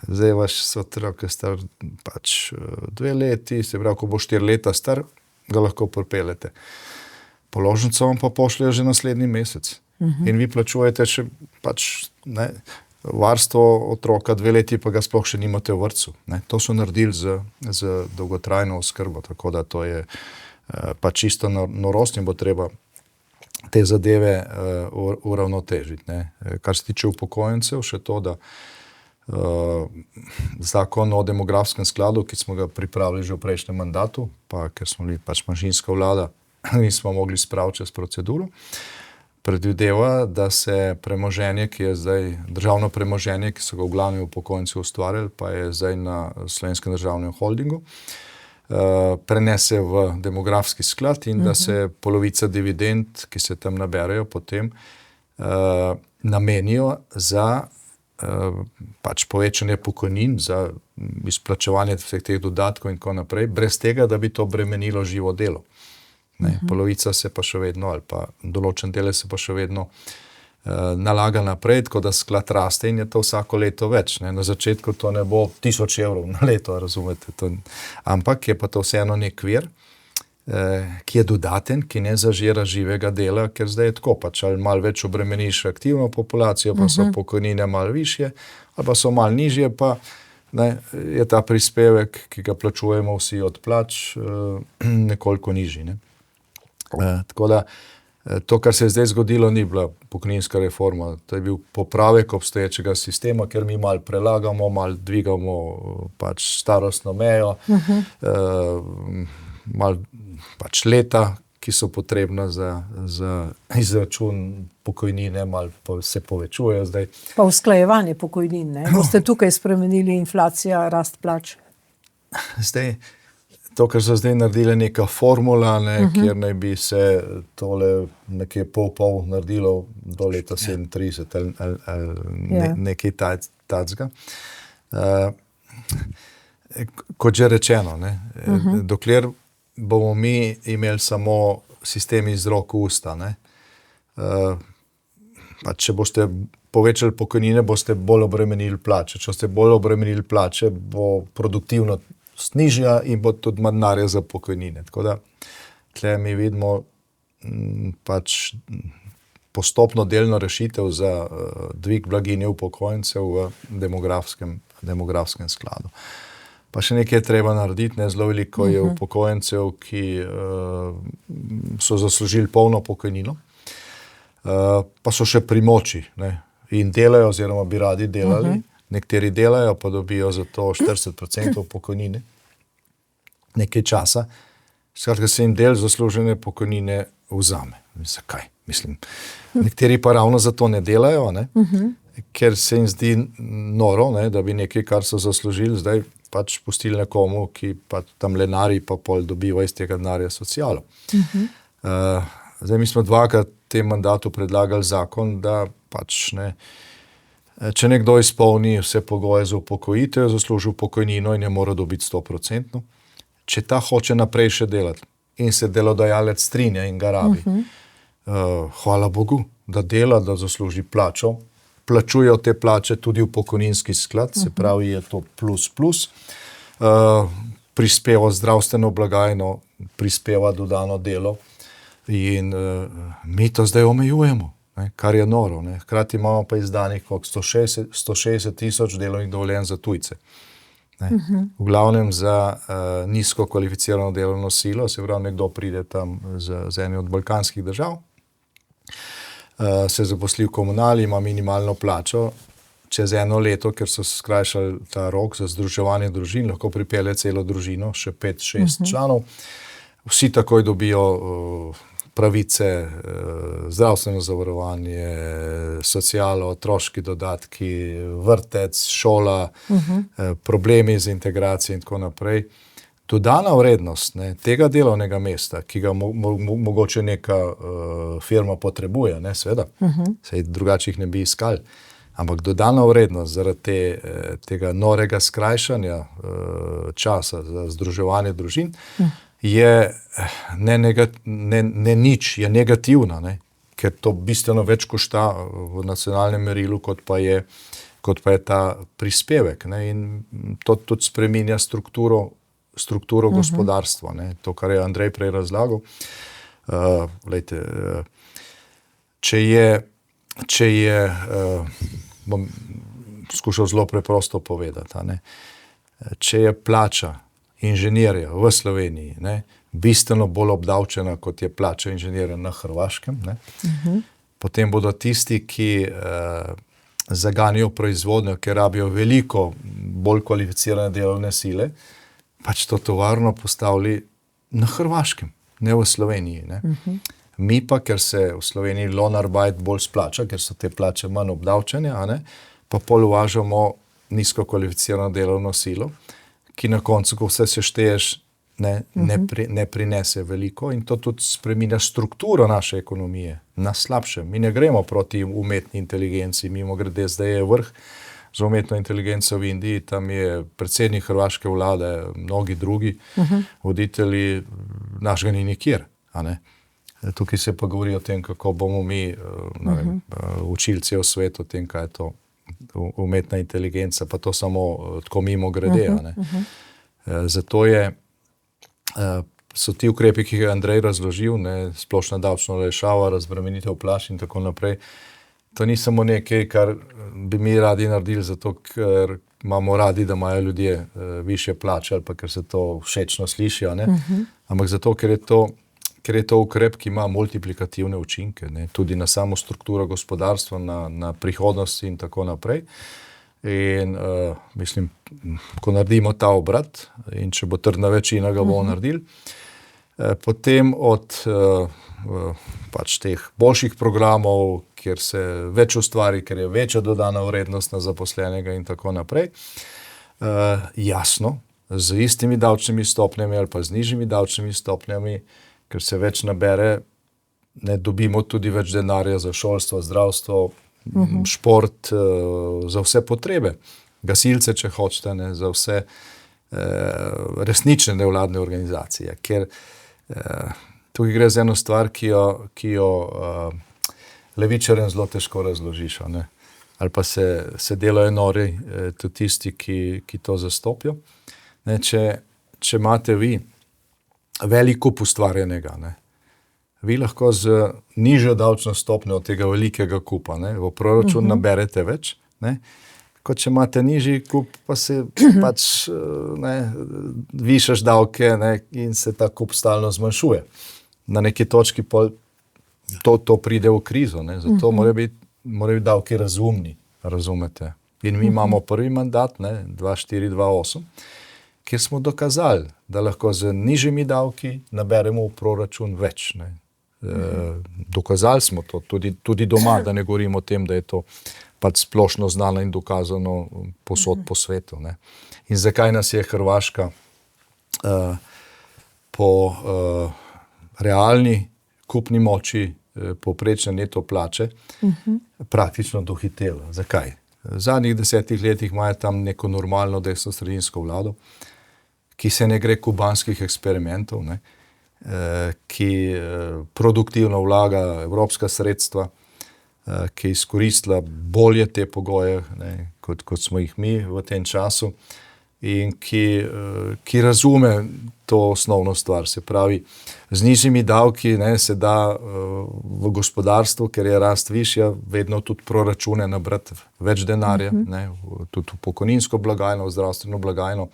Zdaj vaš otrok je star pač 2 leti, se pravi, ko bo 4 leta star, ga lahko pripeljete. Položnico vam pa pošljejo že naslednji mesec. In vi plačujete še pač, ne, varstvo otroka 2 leti, pa ga sploh še nimate v vrtcu. Ne. To so naredili z dolgotrajno oskrbo, tako da to je pa čisto norost in bo treba te zadeve uravnotežiti. Ne. Kar se tiče upokojencev, še to, da zakon o demografskem skladu, ki smo ga pripravili že v prejšnjem mandatu, pa ker smo bili pač manjšinska vlada, nismo mogli spraviti čez proceduro, predvideva, da se premoženje, ki je zdaj državno premoženje, ki so ga v glavni upokojenci ustvarjali, pa je zdaj na Slovenskem državnem holdingu, prenese v demografski sklad in da se polovica dividend, ki se tam naberejo, potem namenijo za pač povečanje pokojnin, za izplačevanje vseh teh dodatkov in tako naprej, brez tega, da bi to bremenilo živo delo. Ne, polovica se pa še vedno, ali pa določen del se pa še vedno nalaga naprej, tako da sklad raste in je to vsako leto več. Ne. Na začetku to ne bo 1000 evrov na leto, razumete. Ampak je pa to vseeno nek vir, ki je dodaten, ki ne zažira živega dela, ker zdaj je tako, pač ali malo več obremeniš aktivno populacijo, pa so pokojnine malo višje, ali pa so malo nižje, pa ne, je ta prispevek, ki ga plačujemo vsi od plač, nekoliko nižji. Ne. Tako da to, kar se je zdaj zgodilo, ni bila pokojninska reforma, to je bil popravek obstoječega sistema, ker mi malo prelagamo, malo dvigamo pač starostno mejo, malo pač leta, ki so potrebna za izračun pokojnine, malo pa se povečujejo zdaj. Pa usklajevanje pokojnin, ne? Boste tukaj spremenili inflacija, rast plač? Zdaj, to, kar so zdaj naredili, neka formula, ne, kjer naj bi se tole nekje pol naredilo do leta 37 ali nekaj tacga. Kot že rečeno, ne, dokler bomo mi imeli samo sistem iz rok v usta, ne, pa če boste povečali pokojnine, boste bolj obremenili plače. Če boste bolj obremenili plače, bo produktivno snižja in bo tudi manj denarja za pokojnine. Tako da tle mi vidimo pač postopno delno rešitev za dvig blaginje upokojencev v demografskem skladu. Pa še nekaj je treba narediti, ne, zelo veliko je upokojencev, ki so zaslužili polno pokojnino, pa so še pri moči, ne, in delajo oziroma bi radi delali, nekateri delajo, pa dobijo za to 40% pokojnine nekaj časa, skratka se jim del zaslužene pokojnine vzame. Zakaj? Mislim, nekateri pa ravno zato ne delajo, ne, ker se jim zdi noro, ne, da bi nekaj, kar so zaslužili, zdaj pač pustili nekomu, ki pa tam lenari pa pol dobiva iz tega denarja socialo. Zdaj mi smo dvakrat v tem mandatu predlagali zakon, da pač ne, če nekdo izpolni vse pogoje za upokojitev, zasluži pokojnino in je mora dobiti 100%. Če ta hoče naprej še delati in se delodajalec strinja in ga rabi, hvala Bogu, da dela, da zasluži plačo, plačujejo te plače tudi v pokojninski sklad, se pravi je to plus, prispeva zdravstveno blagajno, prispeva dodano delo in mi to zdaj omejujemo, ne, kar je noro. Ne. Hkrati imamo pa izdanih 160 tisoč delovnih dovoljenj za tujce. Ne. V glavnem za nizko kvalificirano delovno silo, se pravi nekdo pride tam z ene od balkanskih držav, se zaposli v komunali, ima minimalno plačo, čez 1 leto, ker so skrajšali ta rok za združevanje družin, lahko pripelje celo družino, še 5-6 članov, vsi takoj dobijo pravice, zdravstveno zavarovanje, socialo, otroški dodatki, vrtec, šola, problemi z integracijo in tako naprej. Dodana vrednost, ne, tega delovnega mesta, ki ga mogoče neka firma potrebuje, ne, seveda, saj drugače jih ne bi iskali, ampak dodana vrednost zaradi tega norega skrajšanja časa za združevanje družin je ne nič, je negativna, ne, ker to bistveno več košta v nacionalnem merilu, kot pa je ta prispevek, ne, in to tudi spreminja strukturo gospodarstva, ne, to, kar je Andrej prej razlagal. Glejte, če je bom skušal zelo preprosto povedati, ne, če je plača inženirja v Sloveniji, ne, bistveno bolj obdavčena, kot je plača inženirja na Hrvaškem, ne, potem bodo tisti, ki zaganijo proizvodnjo, ki rabijo veliko bolj kvalificirane delovne sile, pač to tovarno postavili na Hrvaškem, ne v Sloveniji. Ne. Mi pa, ker se v Sloveniji lohnarbeit bolj splača, ker so te plače manj obdavčene, ne, pa pol uvažamo nizko kvalificirano delovno silo, ki na koncu, ko vse sešteješ, ne prinese veliko in to tudi spreminja strukturo naše ekonomije na slabše. Mi ne gremo proti umetni inteligenci, mimogrede zdaj je vrh za umetno inteligenco v Indiji, tam je predsednik hrvaške vlade, mnogi drugi voditelji, našega ni nikjer. Tukaj se pa govori o tem, kako bomo mi učili cel svet o tem, kaj je to umetna inteligenca, pa to samo tako mimo grede. Zato so ti ukrepi, ki jih je Andrej razložil, ne, splošna davčna olajšava, razbremenitev plač in tako naprej, to ni samo nekaj, kar bi mi radi naredili, zato ker imamo radi, da imajo ljudje višje plače ali pa ker se to všečno sliši, ne? Ampak zato, ker je to ukrep, ki ima multiplikativne učinke, ne? Tudi na samo strukturo gospodarstva, na prihodnosti in tako naprej. In mislim, ko naredimo ta obrat in če bo trdna večina, ga bomo naredili, potem od pač teh boljših programov, kjer se več ustvari, ker je večja dodana vrednost na zaposlenega in tako naprej, jasno, z istimi davčnimi stopnjami ali pa z nižjimi davčnimi stopnjami, ker se več nabere, ne dobimo tudi več denarja za šolstvo, zdravstvo, šport, za vse potrebe. Gasilce, če hočete, ne, za vse resnične nevladne organizacije, ker tukaj gre za eno stvar, ki jo levičarjem zelo težko razložiš, ne. Ali pa se delajo nori tudi tisti, ki to zastopijo. Ne, če imate vi velik kup ustvarjenega, ne, vi lahko z nižjo davčno stopnjo od tega velikega kupa, ne, v proračun naberete več, ne, kot če imate nižji kup, pa se pač višaš davke, ne, in se ta kup stalno zmanjšuje. Na neki točki to pride v krizo, ne, zato morajo biti davki razumni, razumete. In mi imamo prvi mandat, ne, 2-4-2-8, kjer smo dokazali, da lahko z nižjimi davki naberemo v proračun več. Ne. Dokazali smo to, tudi doma, da ne govorimo o tem, da je to pač splošno znano in dokazano posod po svetu. Ne. In zakaj nas je Hrvaška po realni kupni moči povprečne neto plače praktično dohitela? Zakaj? V zadnjih 10 letih imajo tam neko normalno desnosredinsko vlado, ki se ne gre kubanskih eksperimentov, ne, ki produktivno vlaga evropska sredstva, ki je izkoristila bolje te pogoje, ne, kot smo jih mi v tem času, in ki razume to osnovno stvar. Se pravi, z nižjimi davki, ne, se da v gospodarstvu, ker je rast višja, vedno tudi proračune nabrati več denarja, ne, tudi v pokojninsko blagajno, v zdravstveno blagajno,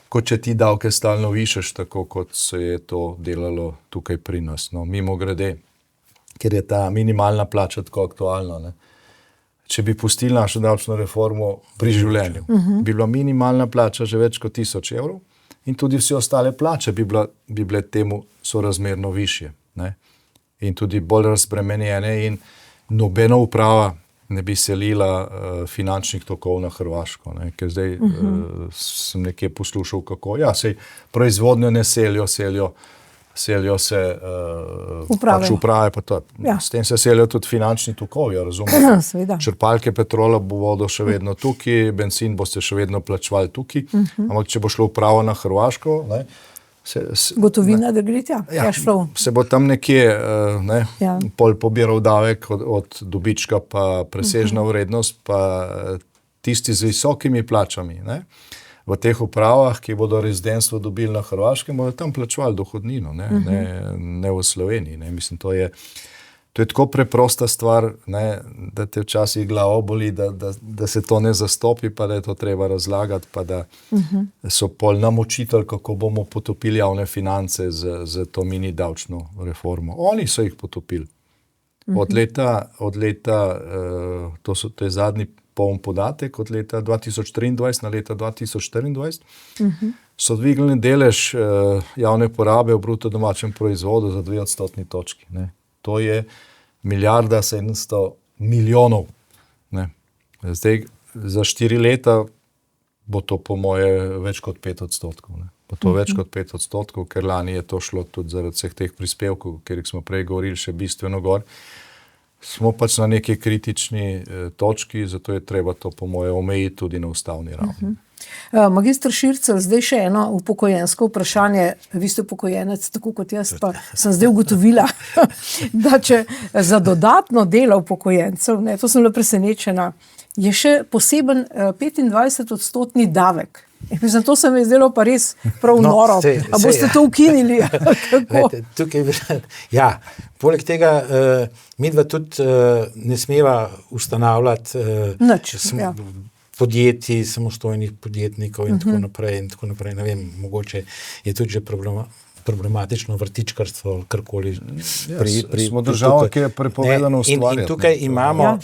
kot če ti davke stalno višaš, tako kot se je to delalo tukaj pri nas. No, mimogrede, ker je ta minimalna plača tako aktualna, ne. Če bi pustili našo davčno reformo pri življenju, bi bila minimalna plača že več kot 1000 evrov in tudi vse ostale plače bi bile temu sorazmerno višje, ne. In tudi bolj razbremenjene in nobena uprava ne bi selila finančnih tokov na Hrvaško, ne. Ker zdaj sem nekje poslušal, kako, sej proizvodnjo ne selijo se pač uprave, pa to. S tem se selijo tudi finančni tokovi, razumete? Črpalke petrola bodo še vedno tukaj, bensin boste še vedno plačevali tukaj, ampak če bo šlo upravo na Hrvaško, ne, gotovina, da gre tja, cash flow. Se bo tam nekje pol pobiral davek od dobička, pa presežna vrednost, pa tisti z visokimi plačami, ne, v teh upravah, ki bodo rezidentstvo dobili na Hrvaškem, bodo tam plačevali dohodnino, ne v Sloveniji. Ne. Mislim, to je tako preprosta stvar, ne, da te včasih glavo boli, da se to ne zastopi, pa da je to treba razlagati, pa da so pol nam učitelj, kako bomo potopili javne finance z to mini davčno reformo. Oni so jih potopili. Od leta, to je zadnji poln podatek, od leta 2023 na leta 2024, so dvignili delež javne porabe v bruto domačem proizvodu za 2 odstotni točki. Ne. To je 1,7 milijarde. Ne. Zdaj, za 4 leta bo to po moje več kot 5 odstotkov. Ne. Bo to več kot 5 odstotkov, ker lani je to šlo tudi zaradi vseh teh prispevkov, ker smo prej govorili še bistveno gor. Smo pač na neki kritični točki, zato je treba to po moje omejiti tudi na ustavni ravni. Magister Šircelj, zdaj še eno upokojensko vprašanje. Vi ste upokojenec, tako kot jaz, pa sem zdaj ugotovila, da če za dodatno delo upokojencev, ne, to sem bila presenečena, je še poseben 25-odstotni davek. Mislim, to se mi je zdelo pa res prav noro. A boste to ukinili? Poleg tega midva tudi ne smeva ustanavljati podjetij, samostojnih podjetnikov in tako naprej. Ne vem, mogoče je tudi že problematično vrtičkarstvo, karkoli. Smo država, ki je prepovedano ustvarjati. In tukaj imamo,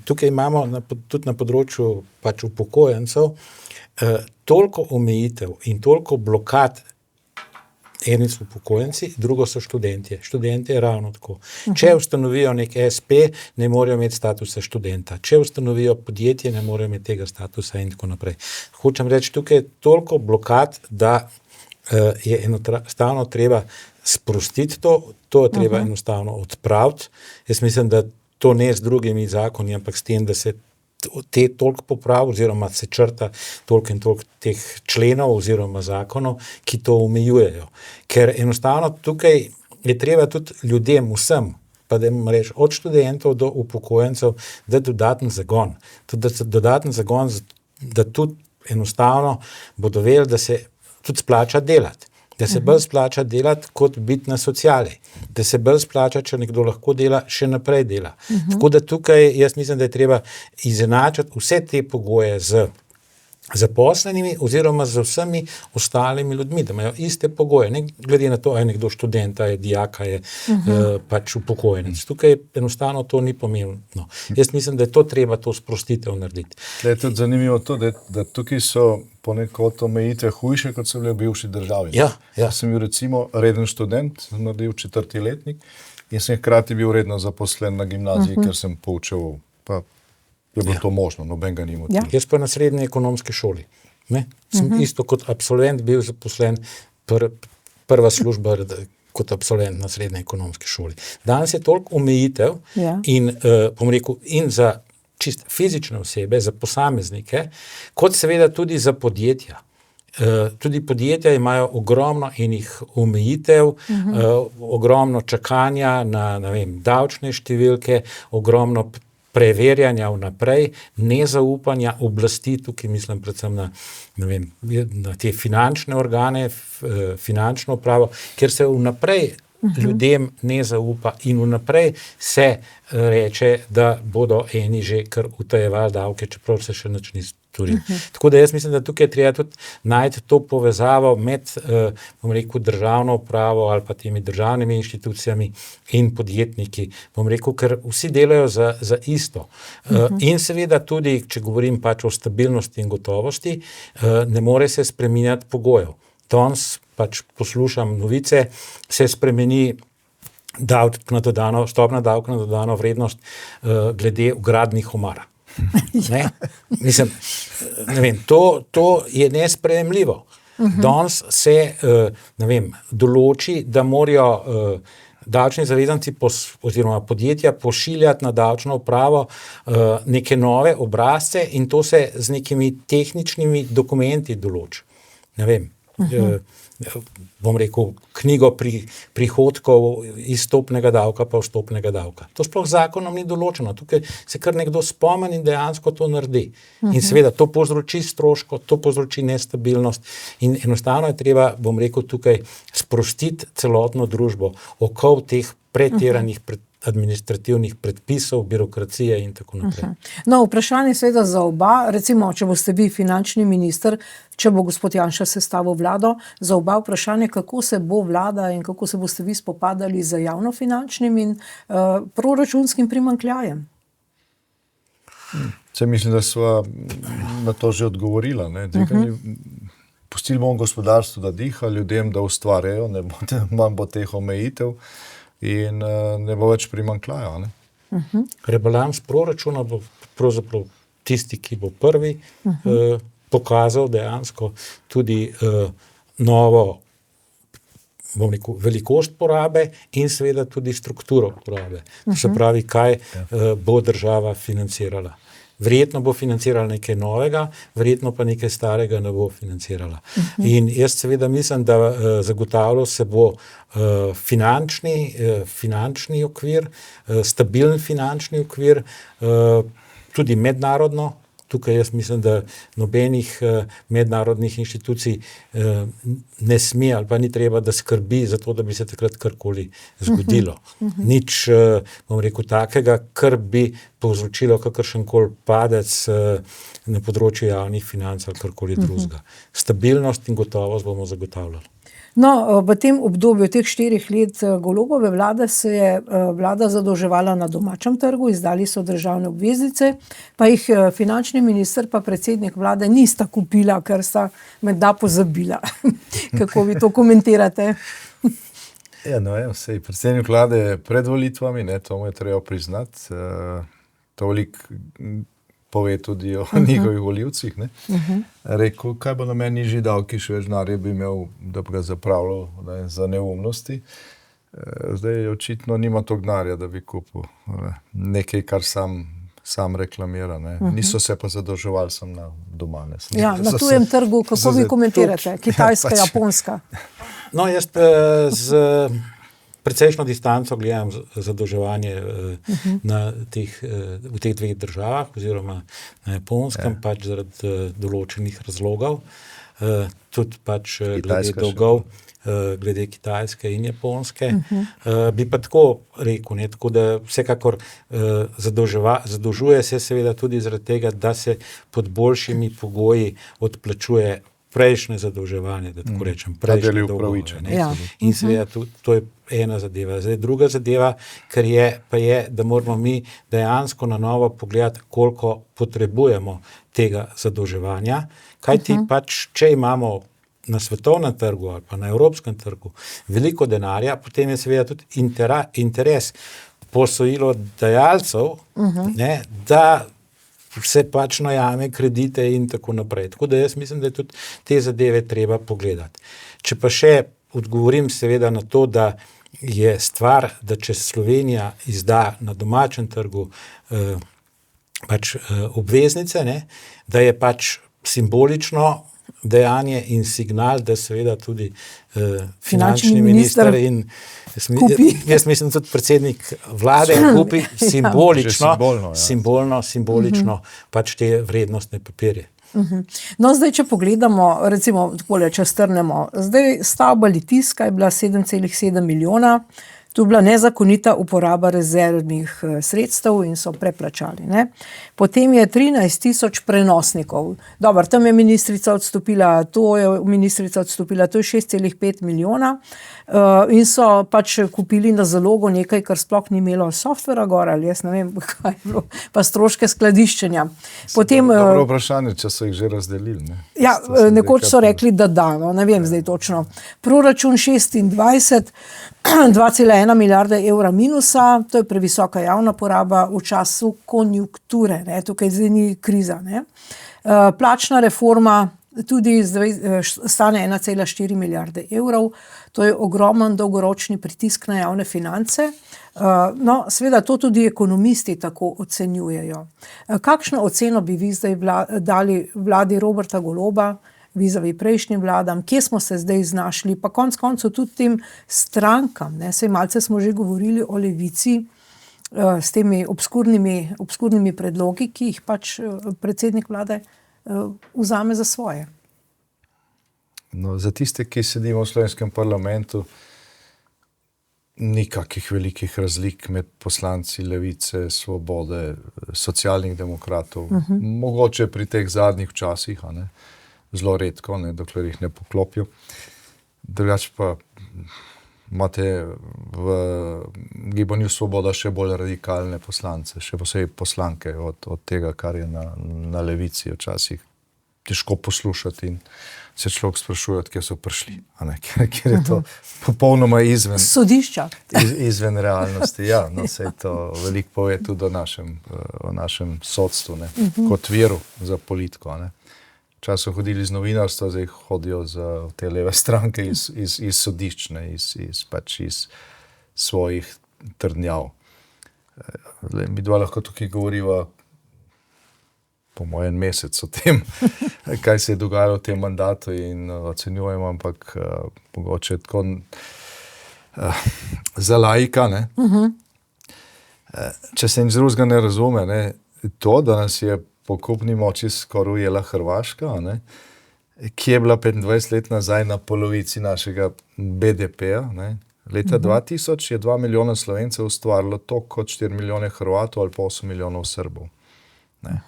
tukaj imamo tudi na področju pač upokojencev toliko omejitev in toliko blokad. Eni so upokojenci, drugo so študentje. Študentje je ravno tako. Če ustanovijo nek SP, ne morejo imeti statusa študenta. Če ustanovijo podjetje, ne morejo imeti tega statusa in tako naprej. Hočem reči, tukaj je toliko blokad, da je enostavno treba sprostiti to je treba enostavno odpraviti. Jaz mislim, da to ne z drugimi zakoni, ampak s tem, da se te toliko poprav oziroma se črta toliko in toliko teh členov oziroma zakonov, ki to omejujejo. Ker enostavno tukaj je treba tudi ljudem, vsem, pa da jim reči, od študentov do upokojencev, da dodaten zagon. Dodaten zagon, da tudi enostavno bodo vedeli, da se tudi splača delati. Da se bolj splača delati, kot biti na sociali. Da se bolj splača, če nekdo lahko dela, še naprej dela. Tako da tukaj jaz mislim, da je treba izenačiti vse te pogoje z zaposlenimi oziroma z vsemi ostalimi ljudmi, da imajo iste pogoje, ne glede na to, ali je nekdo študent, ali je dijak, ali je pač upokojenec. Tukaj enostavno to ni pomembno. Jaz mislim, da je to treba to sprostitev narediti. Je tudi zanimivo to, da tukaj so ponekod omejitve hujše, kot so bile v bivši državi. Ja. Jaz sem bil recimo reden študent, sem naredil 4. letnik in sem hkrati bil redno zaposlen na gimnaziji, ker sem poučeval, pa je bilo to možno, noben ga ni motil. Ja. Jaz pa na srednji ekonomski šoli. Ne? Sem isto kot absolvent bil zaposlen, prva služba kot absolvent na srednji ekonomski šoli. Danes je toliko omejitev in, bom rekel, in za čist fizične osebe, za posameznike, kot seveda tudi za podjetja. Tudi podjetja imajo ogromno enih omejitev, ogromno čakanja na, ne vem, davčne številke, ogromno preverjanja vnaprej, nezaupanja oblasti, tukaj mislim predvsem na, ne vem, na te finančne organe, finančno upravo, ker se vnaprej ljudem ne zaupa in vnaprej se reče, da bodo eni že kar utajevali davke, čeprav se še nič ni storilo. Tako da jaz mislim, da tukaj treba tudi najti to povezavo med, bom rekel, državno upravo ali pa temi državnimi inštitucijami in podjetniki, bom rekel, ker vsi delajo za isto. In seveda tudi, če govorim pač o stabilnosti in gotovosti, ne more se spreminjati pogojev. Danes pač poslušam novice, se spremeni stopnja davka na dodano vrednost glede vgradnih omar. Ne? Mislim, ne vem, to je nesprejemljivo. Danes se, ne vem, določi, da morajo davčni zavezanci oziroma podjetja pošiljati na davčno upravo neke nove obrazce in to se z nekimi tehničnimi dokumenti določi. Ne vem, bom rekel, knjigo prihodkov iz vstopnega davka pa vstopnega davka. To sploh zakonom ni določeno. Tukaj se kar nekdo spomni in dejansko to naredi. In seveda to povzroči stroško, to povzroči nestabilnost in enostavno je treba, bom rekel, tukaj sprostiti celotno družbo okoli teh pretiranih administrativnih predpisov, birokracije in tako naprej. No, vprašanje seveda za oba, recimo, če boste vi finančni minister, če bo gospod Janša sestavil vlado, za oba vprašanje, kako se bo vlada in kako se boste vi spopadali z javnofinančnim in proračunskim primanjkljajem? Mislim, da sva na to že odgovorila. Pustili bomo gospodarstvo, da diha, ljudem, da ustvarjajo, manj bo teh omejitev in ne bo več primanjkljaja. Rebalans proračuna bo pravzaprav tisti, ki bo prvi pokazal dejansko tudi novo, bom rekel, velikost porabe in seveda tudi strukturo porabe. Se pravi, kaj bo država financirala. Verjetno bo financirala nekaj novega, verjetno pa nekaj starega ne bo financirala. In jaz seveda mislim, da zagotavljal se bo finančni okvir, stabilen finančni okvir, tudi mednarodno. Tukaj jaz mislim, da nobenih mednarodnih inštitucij ne sme ali pa ni treba, da skrbi za to, da bi se takrat karkoli zgodilo. Nič, bom rekel, takega, kar bi povzročilo kakršenkoli padec na področju javnih financ ali karkoli drugega. Stabilnost in gotovost bomo zagotavljali. No, v tem obdobju teh 4 let Golobove vlade se je vlada zadolževala na domačem trgu, izdali so državne obveznice, pa jih finančni minister pa predsednik vlade nista kupila, ker sta menda pozabila. Kako vi to komentirate? Ja, no, sej predsednik vlade pred volitvami, to mu je treba priznati, toliko pove tudi o njihovih volivcih. Rekel, kaj bo na meni nižji davki, še več denarja bi imel, da bi ga zapravljal za neumnosti. Zdaj očitno nima toliko denarja, da bi kupil nekaj, kar sam reklamira. Niso se pa zadolževali sem na doma. Ja, na tujem trgu, kako vi komentirate? Kitajska, Japonska? No, jaz z precejšno distanco gledam zadolževanje v teh 2 državah oziroma na Japonskem, pač zaradi določenih razlogov. tudi pač glede Kitajska še. dolgov, glede Kitajske in Japonske. Bi pa tako rekel, ne, tako da vsekakor zadolžuje se seveda tudi zaradi tega, da se pod boljšimi pogoji odplačuje prejšnje zadolževanje, da tako rečem, prejšnje dolgove. Ne. Ja. In seveda tudi to je ena zadeva. Zdaj, druga zadeva, kar je, da moramo mi dejansko na novo pogledati, koliko potrebujemo tega zadolževanja, kajti pač, če imamo na svetovnem trgu ali pa na evropskem trgu veliko denarja, potem je seveda tudi interes posojilodajalcev, ne, da se pač najame kredite in tako naprej. Tako da jaz mislim, da je tudi te zadeve treba pogledati. Če pa še odgovorim seveda na to, da je stvar, da če Slovenija izda na domačem trgu pač obveznice, ne, da je pač simbolično dejanje in signal, da seveda tudi finančni minister in jaz mislim tudi predsednik vlade kupi simbolično pač te vrednostne papirje. No, zdaj, če pogledamo, recimo, takole, če strnemo, zdaj stavba Litijska je bila 7,7 milijona, tu je bila nezakonita uporaba rezervnih sredstev in so preplačali. Ne? Potem je 13,000 prenosnikov. Dobro, tam je ministrica odstopila, to je 6,5 milijona in so pač kupili na zalogo nekaj, kar sploh ni imelo softvera gor, ali jaz ne vem, kaj je bilo, pa stroške skladiščenja. Potem, dobro vprašanje, če so jih že razdelili. Ne? Ja, nekoč so rekli, da no, ne vem zdaj točno. Proračun 26, 2,1 milijarde evra minusa, to je previsoka javna poraba v času konjunkture, ne, tukaj zdaj ni kriza. Ne. Plačna reforma tudi stane 1,4 milijarde evrov, to je ogromen dolgoročni pritisk na javne finance. No, seveda to tudi ekonomisti tako ocenjujejo. Kakšno oceno bi vi zdaj dali vladi Roberta Goloba, vizavi prejšnjim vladam, kje smo se zdaj znašli, pa konec koncev tudi tem strankam, ne, saj malce smo že govorili o Levici, s temi obskurnimi predlogi, ki jih pač predsednik vlade vzame za svoje. No, za tiste, ki sedimo v slovenskem parlamentu, ni kakih velikih razlik med poslanci Levice, Svobode, socialnih demokratov, mogoče pri teh zadnjih časih, a ne, zelo redko, ne, dokler jih ne poklopijo. Drugače pa imate v Gibanju Svoboda še bolj radikalne poslance, še posebej poslanke od tega, kar je na Levici včasih težko poslušati in se človek sprašuje, kje so prišli, a ne, ker je to popolnoma izven sodišča. Izven realnosti. Ja, no, sej to veliko pove tudi o našem sodstvu, ne, kot viru za politiko, ne. Včasih hodili iz novinarstva, zdaj hodijo za te leve stranke iz sodišč, ne, iz svojih trdnjav. Mi dva lahko tukaj govoriva po mojem mesec o tem, kaj se je dogajalo v tem mandatu in ocenjujemo, ampak mogoče tako za laika, ne. Če se nič drugega ne razume, ne, to, da nas je po kupni moči skoraj ujela Hrvaška, ne, ki je bila 25 let nazaj na polovici našega BDP-ja. Ne. Leta 2000 je 2 milijona Slovencev ustvarilo toliko kot 4 milijone Hrvatov ali pa 8 milijonov Srbov. Ne.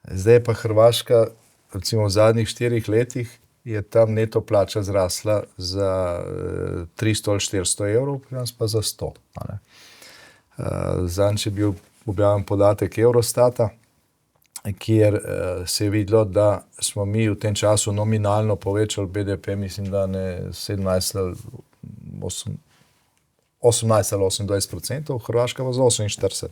Zdaj je pa Hrvaška, recimo v zadnjih 4 letih, je tam neto plača zrasla za 300 ali 400 evrov, pri nas pa za 100. Ne. Zadnjič je bil objavljen podatek Eurostata, kjer se je videlo, da smo mi v tem času nominalno povečali BDP, mislim, da ne 17 ali 18 ali 28%, Hrvaška pa za 48%.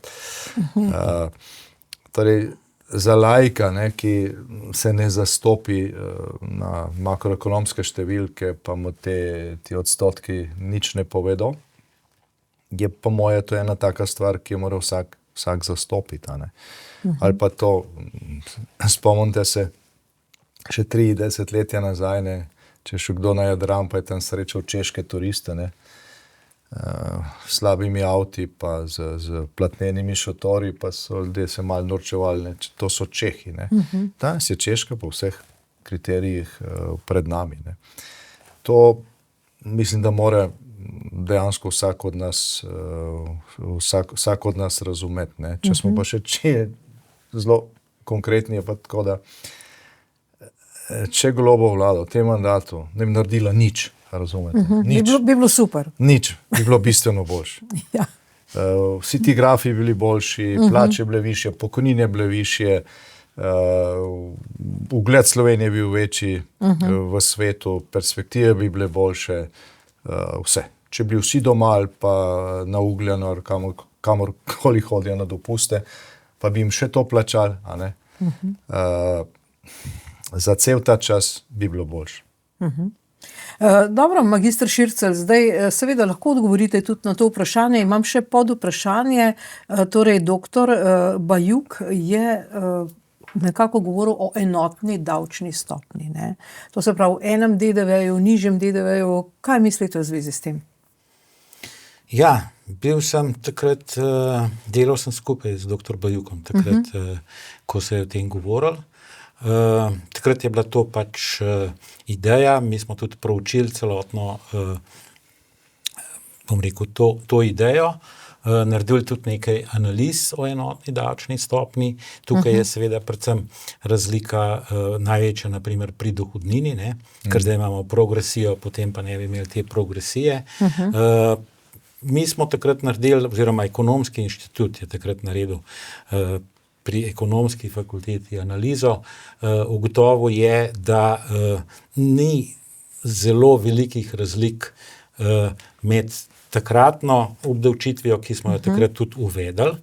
Torej, za laika, ne, ki se ne zastopi na makroekonomske številke, pa mu ti odstotki nič ne povedo, je po moje to ena taka stvar, ki jo mora vsak zastopiti, a ne. Ali pa to, spomnite se, še 30 let nazaj, ne, če je šel kdo na Jadran, pa je tam srečal češke turiste, ne, s slabimi avti, pa z platnenimi šotori, pa so ljudje se malo norčevali, ne, to so Čehi, ne. Danes je Češka po vseh kriterijih pred nami. Ne. To mislim, da mora dejansko vsak od nas razumeti. Ne. Če smo pa še zelo konkretni, je pa tako, da če Golobova vlada v tem mandatu ne bi naredila nič, razumete? Nič. Bi bilo super. Nič, bi bilo bistveno boljše. Ja. Vsi ti grafi bili boljši, plače bile višje, pokojnine bile višje, ugled Slovenije je bil večji v svetu, perspektive bi bile boljše, vse. Če bi vsi doma ali pa na Ugljano, kamorkoli hodijo na dopuste, pa bi jim še to plačali, a ne? Za cel ta čas bi bilo boljše. Dobro, magister Šircelj, zdaj seveda lahko odgovorite tudi na to vprašanje. Imam še pod vprašanje, torej doktor Bajuk je nekako govoril o enotni davčni stopnji. Ne? To se pravi, enem DDV-ju, nižjem DDV-ju. Kaj mislite v zvezi s tem? Ja, bil sem takrat, delal sem skupaj z doktor Bajukom, takrat, ko se je o tem govoril. Takrat je bila to pač ideja, mi smo tudi proučili celotno, bom rekel, to idejo, naredili tudi nekaj analiz o enotni davčni stopni. Tukaj je seveda predvsem razlika največja, naprimer pri dohodnini, ne? Ker zdaj imamo progresijo, potem pa ne bi imeli te progresije. Mi smo takrat naredili, oziroma Ekonomski inštitut je takrat naredil pri ekonomski fakulteti analizo, ugotovil je, da ni zelo velikih razlik med takratno obdavčitvijo, ki smo jo takrat tudi uvedli,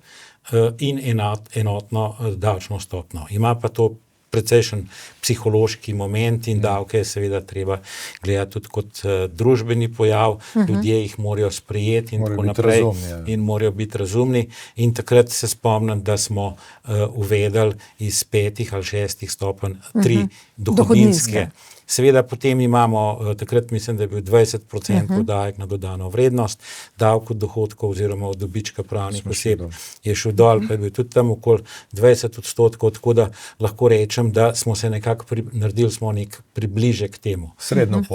in enotno davčno stopnjo. Ima pa to precejšen psihološki moment in davke je seveda treba gledati tudi kot družbeni pojav, ljudje jih morajo sprejeti in tako naprej in morajo biti razumni. In takrat se spomnim, da smo uvedli iz 5 ali 6 stopenj 3 dohodninske. Seveda potem imamo, takrat mislim, da je bil 20% davek na dodano vrednost, davek od dohodkov oziroma od dobička pravnih oseb je šel dol, pa je bil tudi tam okoli 20%, tako da lahko rečem, da smo se nekako naredili smo nek približek temu.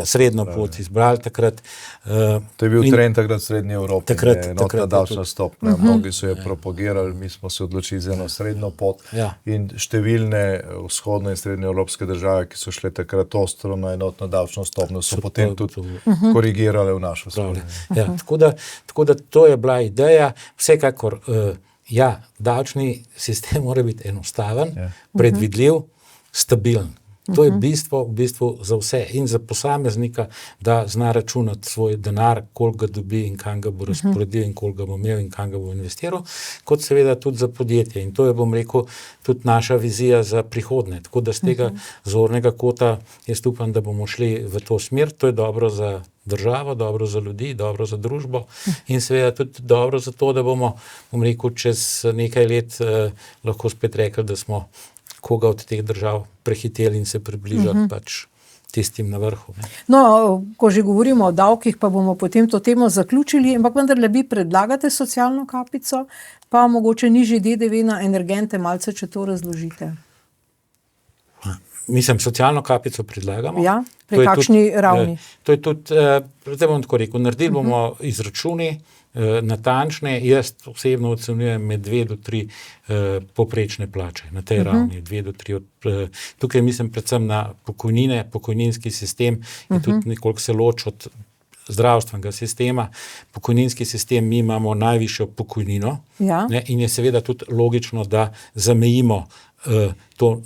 Srednjo pot izbrali takrat. To je bil trend takrat v Srednji Evropi, enotna davčna stopnja. Mnogi so jo propagirali, mi smo se odločili za eno srednjo pot in številne vzhodno in srednje evropske države, ki so šle takrat ostro na enotno davčno stopnjo, so potem tudi korigirale v našo smer. Ja, tako da to je bila ideja. Vsekakor, davčni sistem mora biti enostaven, predvidljiv, stabilen. To je bistvo v bistvu za vse in za posameznika, da zna računati svoj denar, koliko ga dobi in kam ga bo razporedil in koliko ga bo imel in kam ga bo investiral, kot seveda tudi za podjetje. In to je, bom rekel, tudi naša vizija za prihodnje. Tako da z tega zornega kota jaz upam, da bomo šli v to smer. To je dobro za državo, dobro za ljudi, dobro za družbo in seveda tudi dobro za to, da bomo, bom rekel, čez nekaj let lahko spet rekli, da smo koga od teh držav prehiteli in se približali pač tistim na vrhu. Ne. No, ko že govorimo o davkih, pa bomo potem to temo zaključili, ampak vendarle vi predlagate socialno kapico, pa mogoče nižji DDV na energente, malce, če to razložite. Mislim, socialno kapico predlagamo. Ja, pri kakšni ravni? To je tudi, zdaj bom tako rekel, naredili bomo izračuni, natančne, jaz osebno ocenjujem med 2 do 3 poprečne plače na tej ravni, 2 do 3 tukaj mislim predvsem na pokojnine, pokojninski sistem je tudi nekoliko se loči od zdravstvenega sistema. Pokojninski sistem, mi imamo najvišjo pokojnino, ne, in je seveda tudi logično, da zamejimo to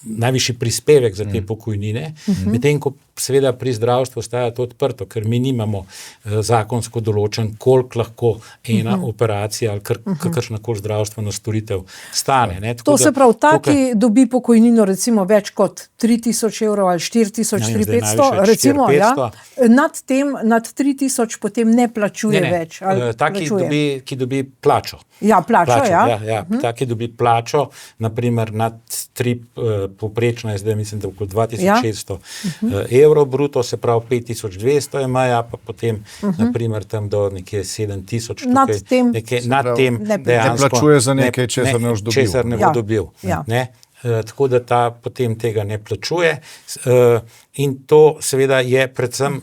najvišji prispevek za te pokojnine, medtem ko seveda pri zdravstvu ostaja to odprto, ker mi nimamo zakonsko določen, koliko lahko ena operacija ali kakršnakoli zdravstvena storitev stane. Ne? To se pravi, taki dobi pokojnino recimo več kot 3.000 evrov ali 4.300, recimo, nad 3.000 potem ne plačuje več. Taki ki dobi plačo. Ja, plačo. Taki dobi plačo, naprimer nad 3 poprečna je zdaj, mislim, da okoli 2.600 evrov bruto, se pravi 5.200 je meja, pa potem naprimer tam do nekje 7.000 nad tem dejansko ne plačuje za nekaj, česar ne boš dobil. Česar ne bo dobil. Ne? tako da ta potem tega ne plačuje. In to seveda je predvsem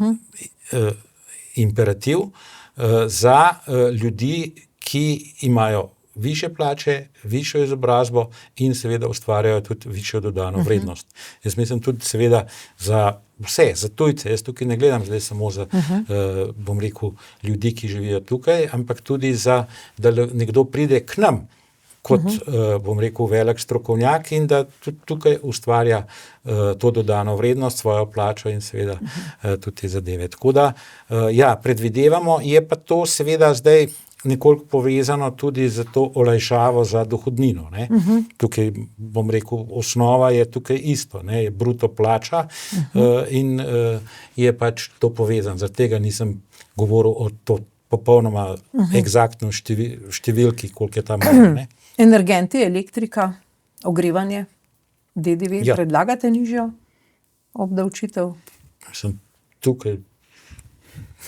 imperativ za ljudi, ki imajo višje plače, višjo izobrazbo in seveda ustvarjajo tudi višjo dodano vrednost. Jaz mislim tudi seveda za vse, za tujce, jaz tukaj ne gledam zdaj samo za, bom rekel, ljudi, ki živijo tukaj, ampak tudi za, da nekdo pride k nam kot, bom rekel, velik strokovnjak in da tudi tukaj ustvarja to dodano vrednost, svojo plačo in seveda tudi te zadeve. Tako da, ja, predvidevamo, je pa to seveda zdaj nekoliko povezano tudi z to olajšavo za dohodnino. Ne. Tukaj, bom rekel, osnova je tukaj isto, ne, je bruto plača in je pač to povezano. Zaradi tega nisem govoril o to popolnoma eksaktno številki, koliko je tam. Ne. Energenti, elektrika, ogrevanje, DDV, predlagate nižjo obdavčitev? Sem tukaj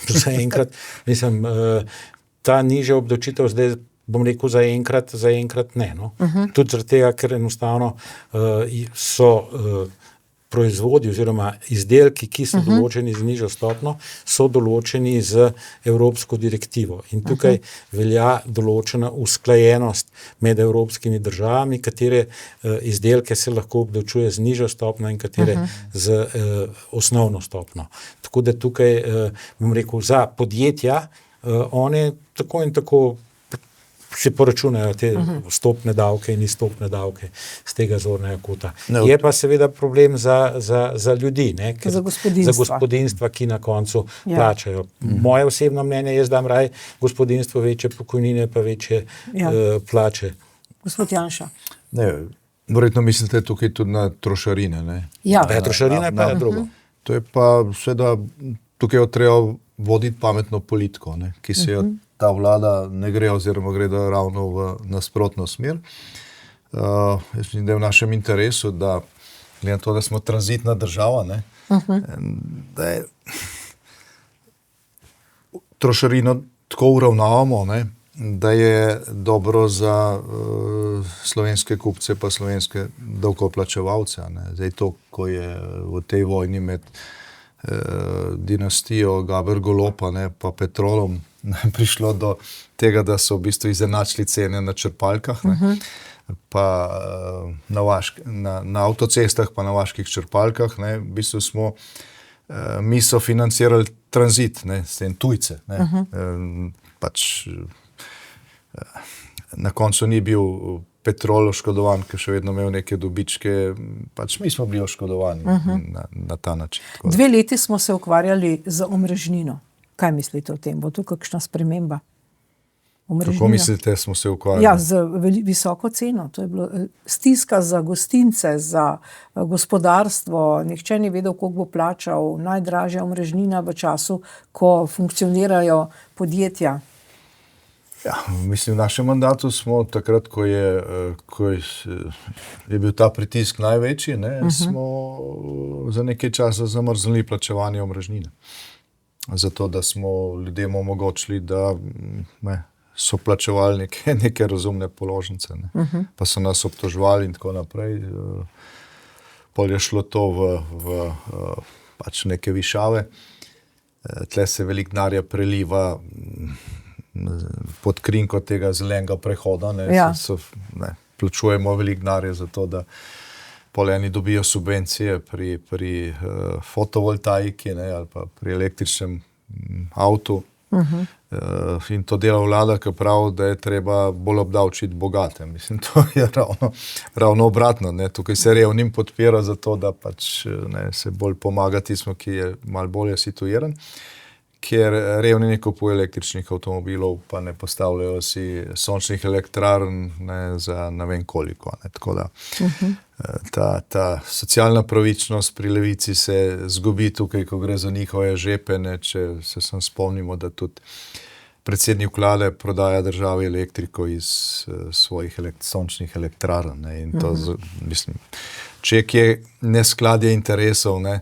zaenkrat, mislim, ta nižja obdavčitev zdaj, bom rekel, zaenkrat ne. No. Tudi zaradi tega, ker enostavno so proizvodi oziroma izdelki, ki so določeni z nižjo stopnjo, so določeni z evropsko direktivo. In tukaj velja določena usklajenost med evropskimi državami, katere izdelke se lahko obdavčuje z nižjo stopnjo in katere z osnovno stopnjo. Tako da tukaj, bom rekel, za podjetja, one tako in tako si poračunajo te vstopne davke in izstopne davke z tega zornega kota. Je pa seveda problem za ljudi, ne, za gospodinjstva, ki na koncu plačajo. Moje osebno mnenje je, da dam raje gospodinjstvo večje pokojnine pa večje plače. Gospod Janša. Ne, verjetno mislite tukaj tudi na trošarine. Ne? Ja, trošarine pa je drugo. To je pa seveda, tukaj je treba voditi pametno politiko, ne, ki se jo ta vlada ne gre oziroma gre ravno v nasprotno smer. Jaz mislim, da je v našem interesu, da glede na to, da smo tranzitna država, ne, da je trošarino tako uravnavamo, ne, da je dobro za slovenske kupce pa slovenske davkoplačevalce. Ne. Zdaj to, ko je v tej vojni med dinastijo Gaber-Golopa, ne, pa Petrolom prišlo do tega, da so v bistvu izenačili cene na črpalkah, ne, pa na avtocestah, pa na vaških črpalkah, ne, v bistvu smo mi so financirali tranzit, ne, s tem tujce, ne, pač na koncu ni bil Petrol oškodovan, ker še vedno imel neke dobičke, pač mi smo bili oškodovani na ta način. 2 leti smo se ukvarjali z omrežnino. Kaj mislite o tem? Bo tu kakšna sprememba? Omrežnina? Kako mislite, smo se ukvarjali? Ja, z visoko ceno. To je bilo stiska za gostince, za gospodarstvo. Nihče ni vedel, koliko bo plačal. Najdražja omrežnina v času, ko funkcionirajo podjetja. Ja, mislim, v našem mandatu smo takrat, ko je bil ta pritisk največji, ne, smo za nekaj časa zamrznili plačevanje omrežnine. Zato, da smo ljudem omogočili, da so plačevali neke razumne položnice. Ne. Pa so nas obtoževali in tako naprej. Pol je šlo to v pač neke višave. Tle se veliko denarja preliva pod krinko tega zelenega prehoda. Ne, plačujemo veliko denarja za to, da pol eni dobijo subvencije pri fotovoltaiki, ne, ali pa pri električnem avtu. In to dela vlada, ki pravi, da je treba bolj obdavčiti bogate. Mislim, to je ravno obratno. Ne. Tukaj se revnim podpira za to, da pač, ne, se bolj pomaga tistim, ki je malo bolje situiran. Ker revni ne kupujejo električnih avtomobilov, pa ne postavljajo si sončnih elektrarn, ne, za ne vem koliko. Ne. Tako da ta socialna pravičnost pri levici se zgubi tukaj, ko gre za njihove žepe, ne, če se spomnimo, da tudi predsednik vlade prodaja državi elektriko iz svojih sončnih elektrarn. Ne. In to, mislim, če je neskladje interesov, ne,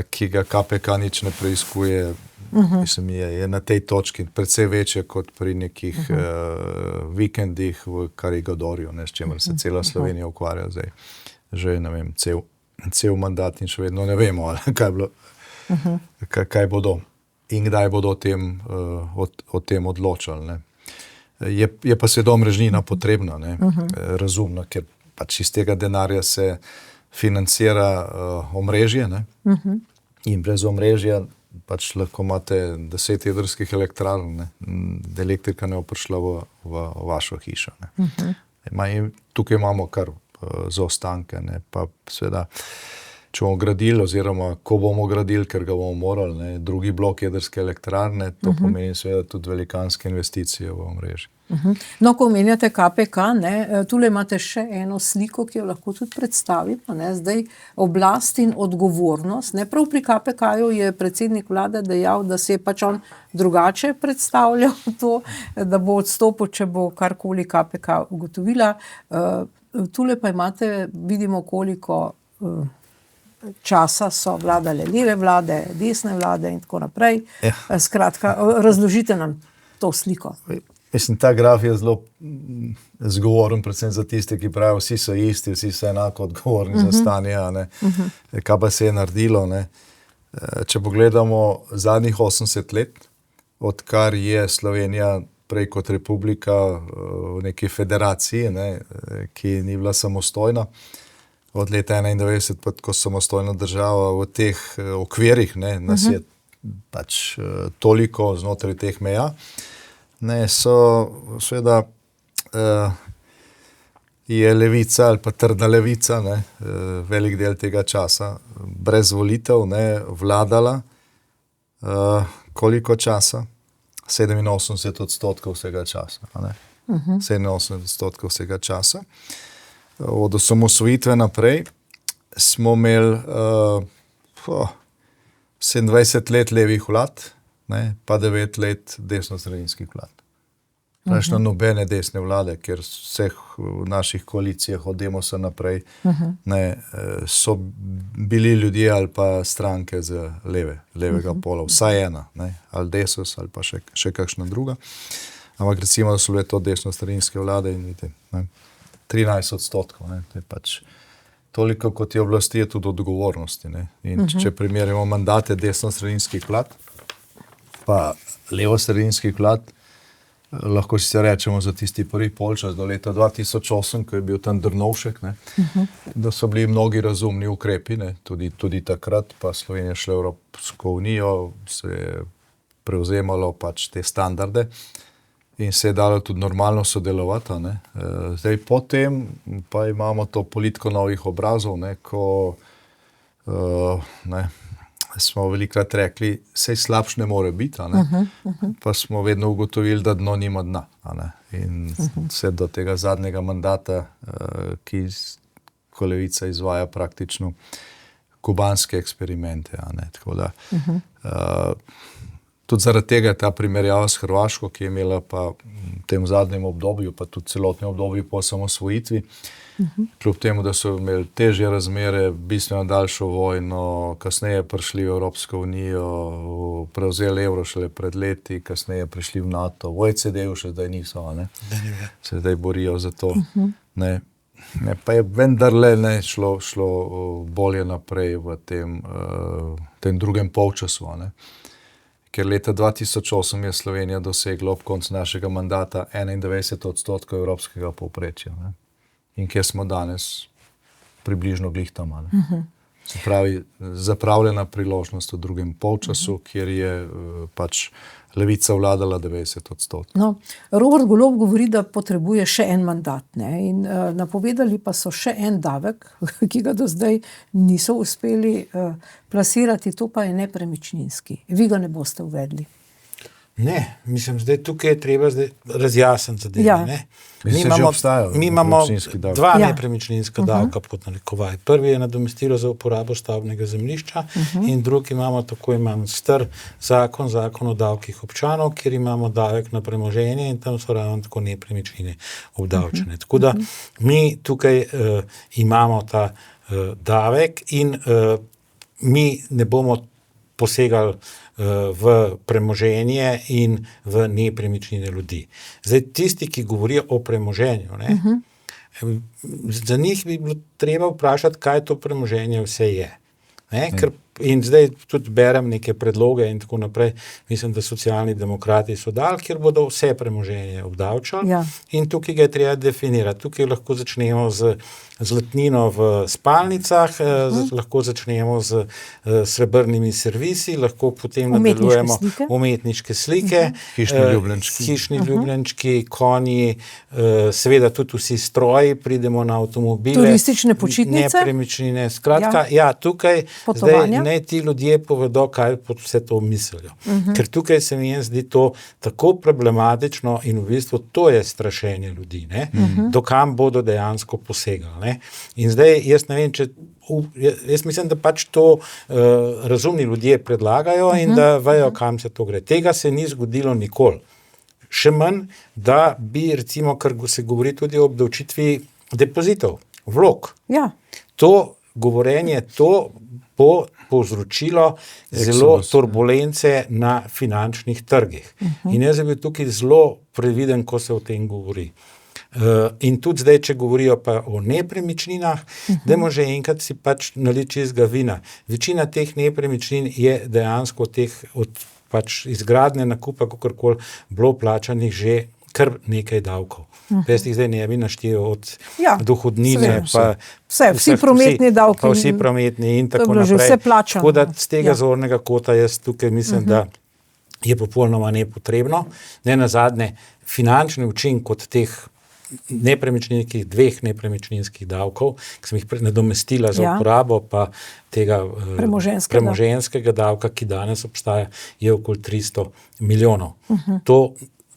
ki ga KPK nič ne preiskuje, Mislim, je na tej točki precej večja kot pri nekih vikendih v Karigodorju, s čimer se cela Slovenija ukvarja zdaj. Že, ne vem, cel mandat in še vedno ne vemo, kaj bodo in kdaj bodo o tem odločali. Ne. Je pa seveda omrežnina potrebna, ne, razumno, ker pač iz tega denarja se financira omrežje, ne, in brez omrežja pač lahko imate 10 jedrskih elektrarn, ne, elektrika ne bo prišla v vašo hišo. Ne. Tukaj imamo kar zaostanke, ne, pa seveda, če bomo gradili oziroma ko bomo gradili, ker ga bomo morali, ne, drugi blok jedrske elektrarne, to pomeni seveda tudi velikanske investicije v omrežje. No, ko omenjate KPK, ne, tule imate še eno sliko, ki jo lahko tudi predstavimo, ne, zdaj oblast in odgovornost, ne, prav pri KPK-ju je predsednik vlade dejal, da se je pač on drugače predstavljal to, da bo odstopil, če bo karkoli KPK ugotovila. Tule pa imate, vidimo, koliko časa so vladale leve vlade, desne vlade in tako naprej. Skratka, razložite nam to sliko. Mislim, ta graf je zelo zgovoren, predvsem za tiste, ki pravijo, vsi so isti, vsi so enako odgovorni za stanje, ne. Kaj pa se je naredilo, ne. Če pogledamo zadnjih 80 let, odkar je Slovenija prej kot republika v neki federaciji, ne, ki ni bila samostojna, od leta 91, ko samostojna država v teh okvirih, ne, nas je pač toliko znotraj teh meja, ne, so seveda je levica ali pa trda levica, ne, velik del tega časa, brez volitev, ne, vladala koliko časa? 87% vsega časa. Ne? 87% vsega časa. Od osamosvojitve naprej smo imeli 27 let levih vlad, ne, pa 9 let desnosredinskih vlad. Praktično nobene desne vlade, ker vseh v naših koalicijah od Demosa naprej ne, so bili ljudje ali pa stranke z levega pola, vsaj ena, ne, ali Desus ali pa še kakšna druga. Ampak recimo, da so bile to desnosredinske vlade in vidite, ne, 13%, ne, to je pač toliko, kot je oblasti, je tudi odgovornosti. Ne. In če primerjamo mandate desnosredinskih vlad, pa levosredinskih vlad, lahko si rečemo za tisti prvi polčas do leta 2008, ko je bil tam Drnovšek, ne, da so bili mnogi razumni ukrepi, ne, tudi takrat, pa Slovenija šla v Evropsko unijo, se je prevzemalo pač te standarde in se je dalo tudi normalno sodelovati. Ne. Zdaj potem pa imamo to politiko novih obrazov, ne, ko ne, smo velikrat rekli, sej slabš ne more biti, ne? Pa smo vedno ugotovili, da dno nima dna. Ne? In vse do tega zadnjega mandata, ki ko levica izvaja praktično kubanske eksperimente. Ne? Tako da, tudi zaradi tega je ta primerjava s Hrvaško, ki je imela pa v tem zadnjem obdobju, pa tudi celotnem obdobju po osamosvojitvi, kljub temu, da so imeli težje razmere, bistveno daljšo vojno, kasneje prišli v Evropsko unijo, prevzeli evro šele pred leti, kasneje prišli v NATO, v OECD-ju še zdaj niso, ne? Se zdaj borijo za to. Ne, pa je vendarle ne, šlo bolje naprej v tem drugem polčasu. Ne? Ker leta 2008 je Slovenija dosegla ob koncu našega mandata 91% evropskega povprečja. Ne? In kjer smo danes približno glih tam. Se pravi, zapravljena priložnost v drugem polčasu, kjer je pač levica vladala 90%. No, Robert Golob govori, da potrebuje še en mandat, ne? In napovedali pa so še en davek, ki ga do zdaj niso uspeli plasirati, to pa je nepremičninski. Vi ga ne boste uvedli. Ne, mislim, zdaj tukaj je treba razjasniti zadeve. Ja. Ne? Mi imamo dva nepremičninska davka pod narekovaj. Prvi je nadomestilo za uporabo stavbnega zemljišča in drugi imamo tako imen star zakon o davkih občanov, kjer imamo davek na premoženje in tam so ravno tako nepremičnine obdavčene. Tako da mi tukaj imamo ta davek in mi ne bomo posegali v premoženje in v nepremičnine ljudi. Zdaj, tisti, ki govorijo o premoženju, ne, za njih bi bilo treba vprašati, kaj to premoženje vse je. Ne, in zdaj tudi berem neke predloge in tako naprej, mislim, da socialni demokrati so dali, kjer bodo vse premoženje obdavčali, in tukaj ga je treba definirati. Tukaj lahko začnemo z zlatnino v spalnicah, lahko začnemo z srebrnimi servisi, lahko potem nadaljujemo umetniške slike, hišni ljubljenčki, konji, seveda tudi vsi stroji, pridemo na avtomobile, turistične počitnice, nepremičnine, skratka, tukaj potovanja. Zdaj naj ti ljudje povedo, kaj pod vse to mislijo. Ker tukaj se mi zdi to tako problematično in v bistvu to je strašenje ljudi, ne? Do kam bodo dejansko posegali. Ne? In zdaj, jaz ne vem, jaz mislim, da pač to razumni ljudje predlagajo in da vejo, kam se to gre. Tega se ni zgodilo nikoli. Še manj, da bi recimo, kar se govori tudi o obdavčitvi depozitov, vlog. Ja. To govorenje, to bo povzročilo zelo turbulence na finančnih trgih. In jaz bi bil tukaj zelo previden, ko se o tem govori. In tudi zdaj, če govorijo pa o nepremičninah, dajmo že enkrat si pač naliti čistega vina. Večina teh nepremičnin je dejansko od pač izgradnje nakupa, kakorkoli bilo plačanih že kar nekaj davkov. Jaz jih zdaj ne bi naštel od dohodnine, vsi prometni davki. Pa vsi prometni in tako naprej. To je bilo že vse plačano. Tako da z tega zornega kota jaz tukaj mislim, da je popolnoma nepotrebno. Ne nazadnje, finančni učinek od teh dveh nepremičninskih davkov, ki sem jih nadomestila za uporabo, pa tega premoženjskega davka, ki danes obstaja, je okoli 300 milijonov. To,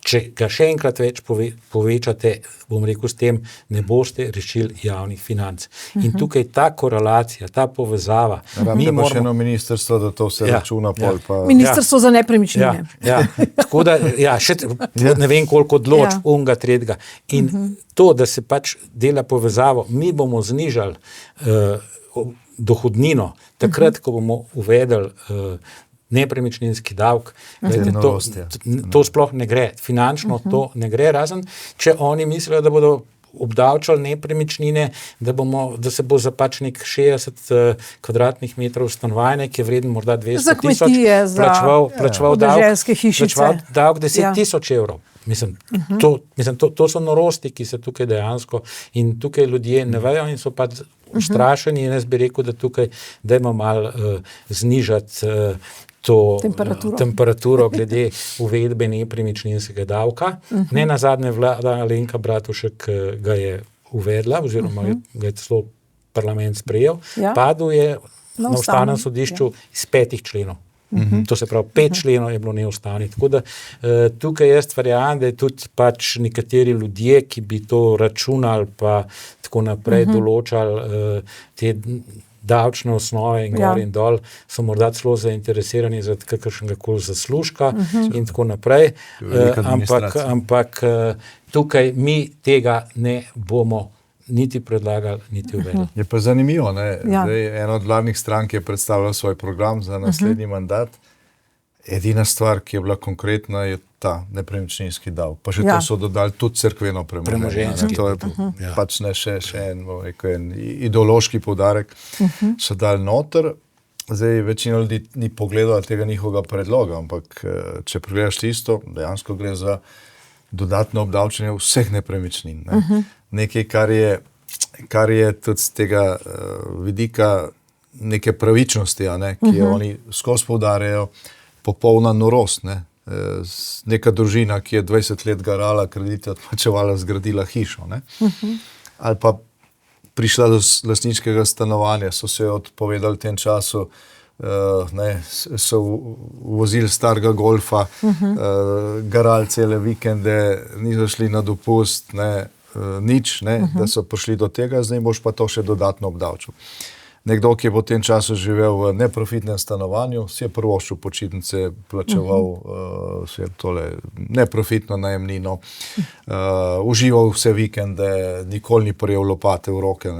če ga še enkrat več povečate, bom rekel, s tem ne boste rešili javnih financ. In tukaj ta korelacija, ta povezava. Rabite pa še eno ministrstvo, da to vse računa pol. Ministrstvo za nepremičnine. Tako da, še ne vem koliko odločb, unga, tretjega. In to, da se pač dela povezavo, mi bomo znižali dohodnino, takrat, ko bomo uvedli nepremičninski davek, to sploh ne gre. Finančno to ne gre, razen če oni mislijo, da bodo obdavčali nepremičnine, da se bo za pač nek 60 kvadratnih metrov stanovanja, ki je vreden morda 200,000, plačeval davek 10,000 evrov. Mislim, to so norosti, ki se tukaj dejansko in tukaj ljudje ne vejo in so pač ustrašeni in jaz bi rekel, da tukaj dajmo malo znižati to temperaturo glede uvedbe nepremičninskega davka. Ne nazadnje vlada Alenka Bratušek ga je uvedla, oziroma ga je celo parlament sprejel. Padel je na ustavnem sodišču iz 5 členov. To se pravi, 5 členov je bilo neustavnih. Tako da tukaj jaz verjamem, da je tudi pač nekateri ljudje, ki bi to računali pa tako naprej določali te davčne osnove in gor in dol, so morda celo zainteresirani za kakršnega koli zaslužka in tako naprej. Ampak tukaj mi tega ne bomo niti predlagali, niti uvedli. Je pa zanimivo, ne? Zdaj, ena od vladnih strank je predstavila svoj program za naslednji mandat. Edina stvar, ki je bila konkretna, je ta nepremičninski davek. Pa še to so dodali tudi cerkveno premoženje. To je pač ne še en ideološki poudarek so dali noter. Zdaj, večina ljudi ni pogledala tega njihovega predloga, ampak če pregledaš tisto, dejansko gre za dodatno obdavčenje vseh nepremičnin. Ne? Nekaj, kar je tudi z tega vidika neke pravičnosti, ki jo oni skozi poudarjajo, popolna norost. Neka družina, ki je 20 let garala kredite, odplačevala, zgradila hišo. Ali pa prišla do lastniškega stanovanja, so se odpovedali v tem času, so vozili starega golfa, garali cele vikende, niso šli na dopust, nič, da so prišli do tega, zdaj boš pa to še dodatno obdavčil. Nekdo, ki je v tem času živel v neprofitnem stanovanju, si je privoščil počitnice, plačeval neprofitno najemnino, užival vse vikende, nikoli ni prijel lopate v roke.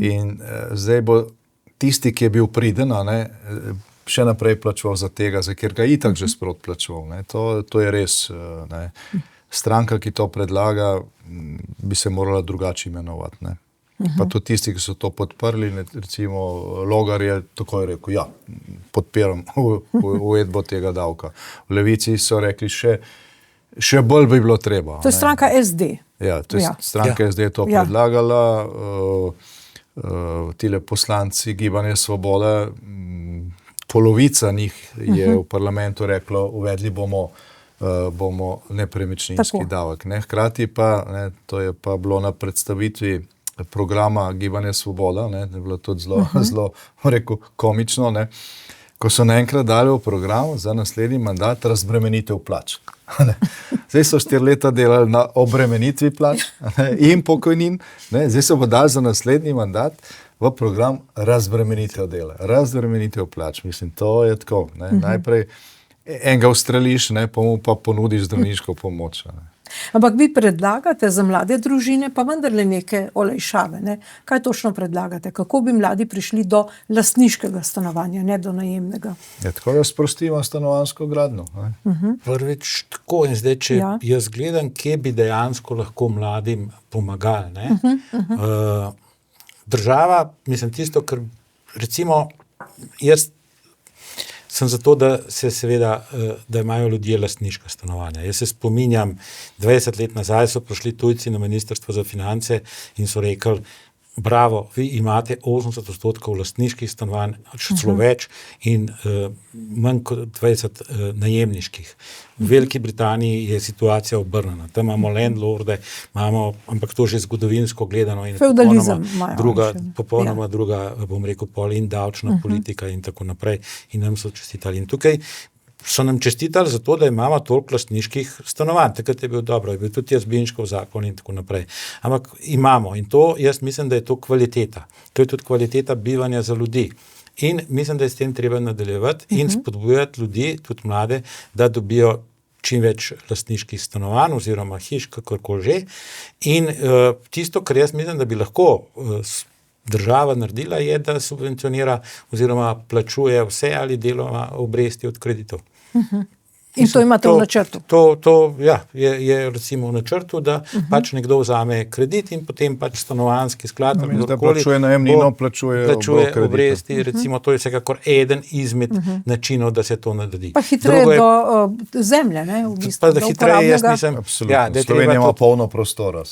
In zdaj bo tisti, ki je bil priden, še naprej plačeval za tega, za ker ga itak že sprot plačeval. Ne. To je res. Ne. Stranka, ki to predlaga, bi se morala drugače imenovati. Ne. Pa tudi tisti, ki so to podprli, ne, recimo Logar je takoj rekel, ja, podpiram uvedbo tega davka. V Levici so rekli, še bolj bi bilo treba. To je stranka SD. Ja, to je stranka SD je to predlagala. Tile poslanci Gibanja Svoboda, polovica njih je v parlamentu reklo, uvedli bomo nepremičninski davek. Ne? Hkrati pa, ne, to je pa bilo na predstavitvi programa Gibanja Svoboda, ne, je bilo tudi zelo rekel, komično, ne, ko so naenkrat dali v program za naslednji mandat razbremenitev plač. Zdaj so 4 leta delali na obremenitvi plač in pokojnin, ne, zdaj so pa dali za naslednji mandat v program razbremenitev dela, razbremenitev plač. Mislim, to je tako. Ne. Najprej enega ustreliš, ne, pa mu pa ponudiš zdravniško pomoč. Ne. Ampak vi predlagate za mlade družine pa vendarle neke olajšave. Ne? Kaj točno predlagate? Kako bi mladi prišli do lastniškega stanovanja, ne do najemnega? Ja, tako da sprostimo stanovanjsko gradnjo. Prvič tako in zdaj, če jaz gledam, kje bi dejansko lahko mladim pomagali. Ne? Država, mislim tisto, kar recimo jaz sem zato, da se seveda, da imajo ljudje lastniška stanovanja. Jaz se spominjam, 20 let nazaj so prišli tujci na Ministrstvo za finance in so rekli, bravo, vi imate 80% lastniških stanovanj, celo več in manj kot 20 najemniških. V Veliki Britaniji je situacija obrnjena. Tam imamo landlorde, ampak to že zgodovinsko gledano in popolnoma druga, bom rekel, pol in davčna politika in tako naprej. In nam so čestitali. In tukaj so nam čestitali za to, da imamo toliko lastniških stanovanj. Takrat je bil dobro, je bil tudi Jazbinškov zakon in tako naprej. Ampak imamo in to, jaz mislim, da je to kvaliteta. To je tudi kvaliteta bivanja za ljudi. In mislim, da je s tem treba nadaljevati in spodbujati ljudi, tudi mlade, da dobijo čim več lastniških stanovanj oziroma hiš, kakorkoli že. In tisto, kar jaz mislim, da bi lahko država naredila, je, da subvencionira oziroma plačuje vse ali deloma obresti od kreditov. In to imate v načrtu? Ja, je recimo v načrtu, da pač nekdo vzame kredit in potem pač stanovanjski sklad, da plačuje najemnino, plačuje obresti, recimo to je vsekakor eden izmed načinov, da se to naredi. Pa hitreje do zemlje, ne? V bistvu, pa da hitreje, jaz mislim, Slovenija ima polno prostora.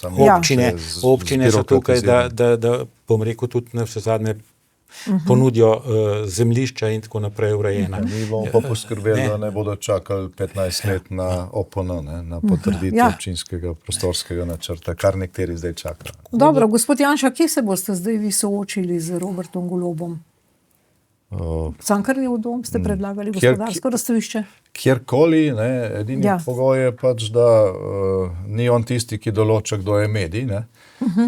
Občine so tukaj, da bom rekel tudi na vse zadnje ponudijo zemljišča in tako naprej urejena. Mi bomo pa poskrbeli, da ne bodo čakali 15 let na OPN, na potrditev občinskega prostorskega načrta, kar nekateri zdaj čakajo. Dobro, gospod Janša, kje se boste zdaj vi soočili z Robertom Golobom? Cankarjev dom ste predlagali, gospodarsko razstavišče? Kjerkoli, edini pogoj je pač, da ni on tisti, ki določa, kdo je medij,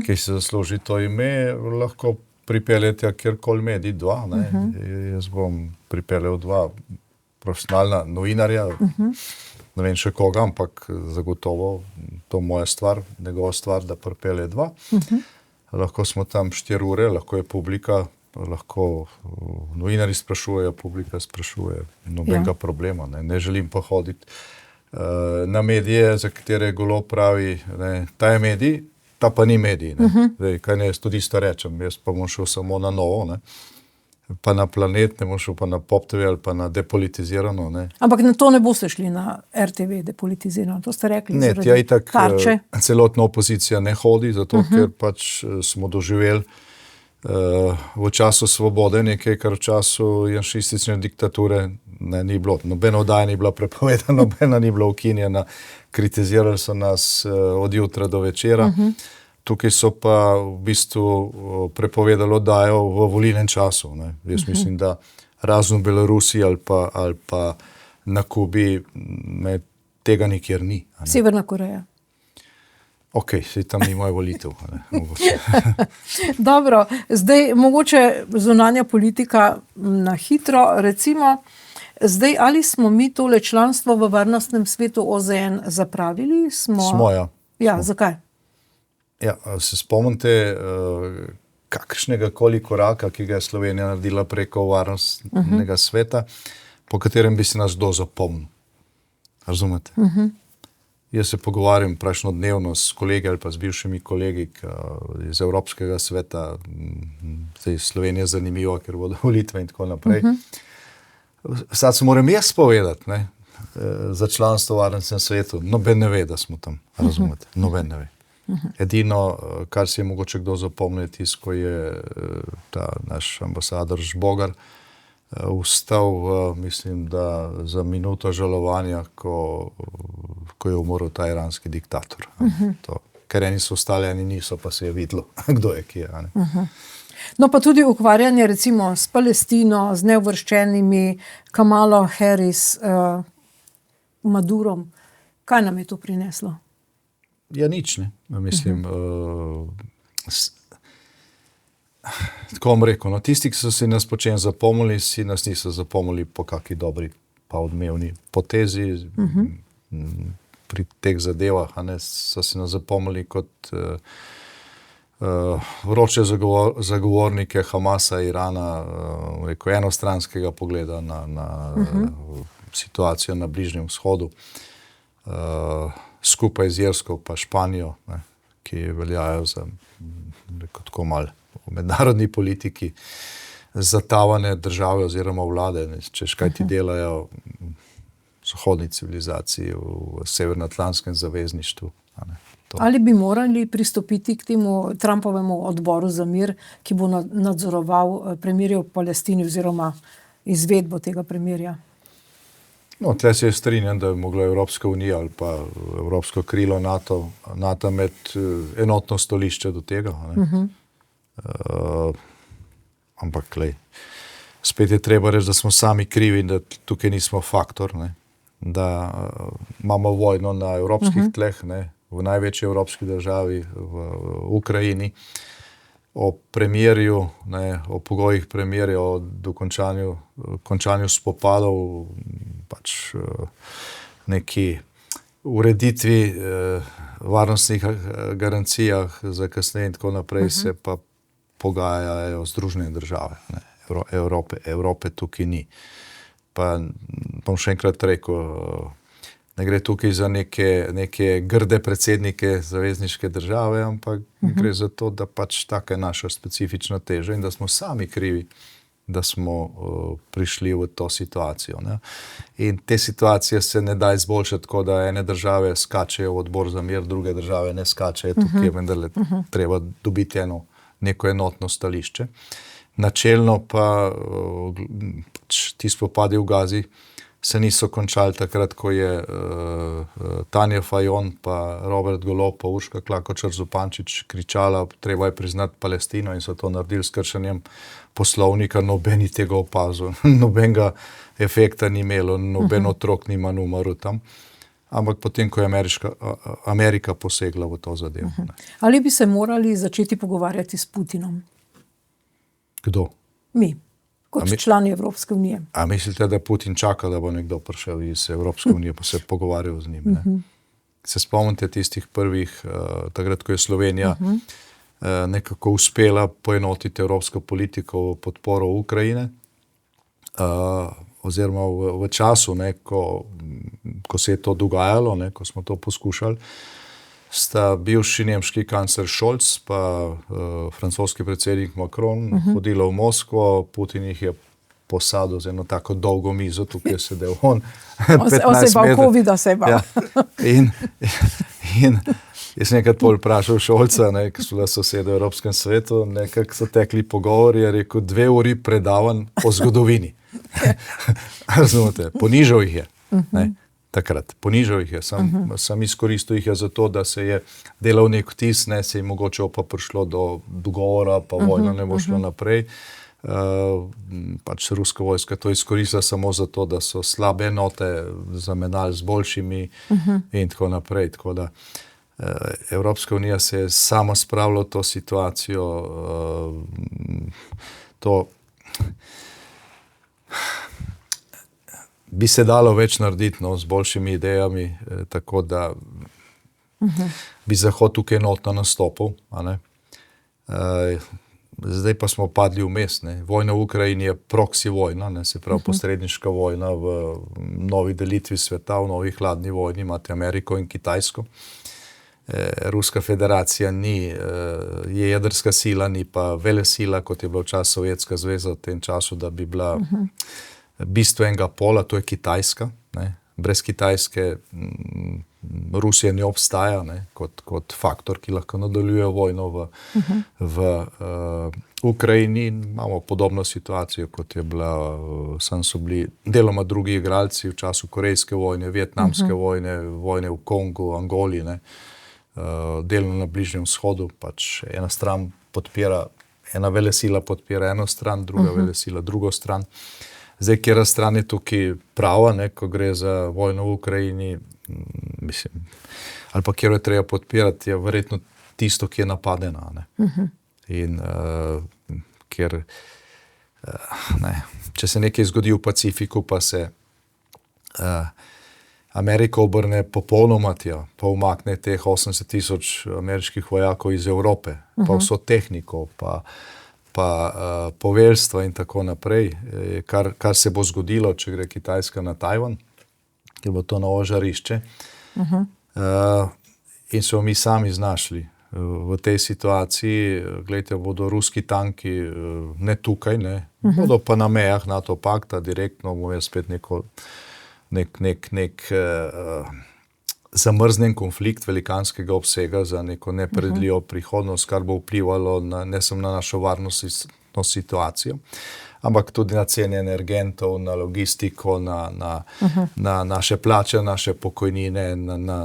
ki se zasluži to ime, lahko pripeljete kjerkoli medij, 2. Jaz bom pripeljal 2 profesionalna novinarja, ne vem še koga, ampak zagotovo to moja stvar, njegova stvar, da pripelje 2. Lahko smo tam 4 ure, lahko je publika, lahko novinarji sprašujejo, publika sprašuje, nobenega problema. Ne želim pa hoditi na medije, za katere Golob pravi, ta je medij, ta pa ni medij. Zdaj, kaj ne, jaz tudi isto rečem, jaz pa bom šel samo na Novo, pa na Planet, ne bom šel pa na Pop TV ali pa na Depolitizirano. Ampak na to ne boste šli na RTV Depolitizirano, to ste rekli zaradi tarče? Ne, itak celotna opozicija ne hodi, zato ker pač smo doživeli v času svobode nekaj, kar v času janšistične diktature ni bilo. Nobena oddaja ni bila prepovedana, nobena ni bila ukinjena, kritizirali so nas od jutra do večera. Tukaj so pa v bistvu prepovedali oddajo v volilnem času. Jaz mislim, da razen v Belorusiji ali pa na Kubi tega nikjer ni. Severna Koreja. Ok, saj tam ni moja volitev. Dobro, zdaj mogoče zunanja politika na hitro, recimo, zdaj ali smo mi tole članstvo v varnostnem svetu OZN zapravili? Smo, ja. Ja, zakaj? Ja, se spomnite, kakršnega koli koraka, ki ga je Slovenija naredila preko varnostnega sveta, po katerem bi se nas kdo zapomnil. Razumete? Jaz se pogovarjam praktično dnevno s kolegi ali pa z bivšimi kolegi iz Evropskega sveta. Zdaj Slovenija je zanimiva, ker bodo volitve in tako naprej. Sad se moram jaz povedati, ne, za članstvo v varnostnem svetu. Noben ne ve, da smo tam. Razumete? Noben ne ve. Edino, kar si je mogoče kdo zapomnil, tisto, ko je ta naš ambasador Žbogar vstal, mislim, da za minuto žalovanja, ko je umrl ta iranski diktator. Ker eni so ostali, eni niso, pa se je videlo, kdo je kje. No, pa tudi ukvarjanje recimo s Palestino, z neuvrščenimi, Kamalo Harris, Madurom. Kaj nam je to prineslo? Ja, nič, ne. Mislim, tako bom rekel, no, tisti, ki so si nas počem zapomnili, si nas niso zapomnili po kakšni dobri pa odmevni potezi. Pri teh zadevah, a ne, so si nas zapomnili kot vroče zagovornike Hamasa, Irana, rekel, enostranskega pogleda na situacijo na Bližnjem vzhodu, skupaj z Irsko pa Španijo, ne, ki veljajo za, rekel, tako malo v mednarodni politiki zatavane države oziroma vlade, ne, češ kaj ti delajo v zahodni civilizaciji, v Severnoatlantskem zavezništvu. Ali bi morali pristopiti k temu Trumpovemu odboru za mir, ki bo nadzoroval premirje v Palestini oziroma izvedbo tega premirja? No, tle se strinjam, da je mogla Evropska unija ali pa Evropsko krilo NATO imeti enotno stališče do tega. Ampak, glej, spet je treba reči, da smo sami krivi in da tukaj nismo faktor, ne, da imamo vojno na evropskih tleh, ne, v največji evropski državi, v Ukrajini, o premirju, ne, o pogojih premirja, o končanju spopadov, pač neki ureditvi, varnostnih garancijah za kasneje in tako naprej se pa pogajajo Združene države, ne, Evrope tukaj ni. Pa bom še enkrat rekel, ne gre tukaj za neke grde predsednike zavezniške države, ampak gre za to, da pač taka je naša specifična teža in da smo sami krivi, da smo prišli v to situacijo. Ne. In te situacije se ne da izboljšati tako, da ene države skačejo v odbor za mir, druge države ne skačejo, tukaj je vendarle treba dobiti neko enotno stališče. Načelno pa ti spopadi v Gazi se niso končali takrat, ko je Tanja Fajon, pa Robert Golob, pa Urška Klakočar Zupančič kričala, treba je priznati Palestino in so to naredili s kršenjem poslovnika, noben je tega opazil, nobenega efekta ni imelo, noben otrok ni manj umrl tam. Ampak potem, ko je Amerika posegla v to zadevo. Ali bi se morali začeti pogovarjati s Putinom? Kdo? Mi, kot člani Evropske unije. A mislite, da Putin čaka, da bo nekdo prišel iz Evropske unije, pa se pogovarjal z njim? Ne? Se spomnite tistih prvih, takrat, ko je Slovenija nekako uspela poenotiti evropsko politiko v podporo Ukrajine, oziroma v času, ne, ko se je to dogajalo, ne, ko smo to poskušali, sta bivši nemški kancler Scholz pa francoski predsednik Macron hodila v Moskvo, Putin jih je posadil z eno tako dolgo mizo, tukaj je sedel on. On se je bal covida, se je bal. Ja. In jaz sem nekaj pol vprašal Scholza, ne, ki so bila soseda v Evropskem svetu, nekako so tekli pogovori, je rekel 2 uri predavanj o zgodovini. Razumete, ponižal jih je. Ne. Takrat. Ponižal jih je, sam izkoristil jih je za to, da se je delal nek vtis, ne, se je mogoče pa prišlo do dogovora, pa vojna ne bo šlo naprej. Pač ruska vojska to izkoristila samo za to, da so slabe enote zamenjali z boljšimi in tako naprej. Tako da Evropska unija se je sama spravila v to situacijo, to bi se dalo več narediti, no, z boljšimi idejami, tako da bi Zahod tukaj enotno nastopil. A ne? zdaj pa smo padli vmes. Vojna v Ukrajini je proxy vojna, se pravi posredniška vojna v novi delitvi sveta, v novi hladni vojni, imate Ameriko in Kitajsko. Ruska federacija je jedrska sila, ni pa velesila, kot je bila včasih Sovjetska zveza v tem času, da bi bila bistvenega pola, to je Kitajska. Brez Kitajske Rusija ne obstaja kot faktor, ki lahko nadaljuje vojno v Ukrajini. Imamo podobno situacijo, kot je bila, samo so bili deloma drugi igralci v času Korejske vojne, Vietnamske vojne, vojne v Kongu, Angoli, delno na Bližnjem vzhodu, pač ena stran podpira, ena velesila podpira eno stran, druga velesila drugo stran. Zdaj, kjera stran je tukaj prava, ko gre za vojno v Ukrajini, mislim, ali pa kjer je treba podpirati, je verjetno tisto, ki je napadena. In ker, če se nekaj zgodi v Pacifiku, pa se Amerika obrne popolnoma tja, pa umakne teh 80,000 ameriških vojakov iz Evrope, pa vso tehniko, pa poveljstva in tako naprej, kar se bo zgodilo, če gre Kitajska na Tajvan, ker bo to novo žarišče. In so mi sami znašli v tej situaciji. Glejte, bodo ruski tanki ne tukaj, bodo pa na mejah NATO pakta, direktno bo je spet nek zamrznen konflikt velikanskega obsega za neko nepredvidljivo prihodnost, kar bo vplivalo ne samo na našo varnostno situacijo, ampak tudi na cene energentov, na logistiko, na naše plače, naše pokojnine,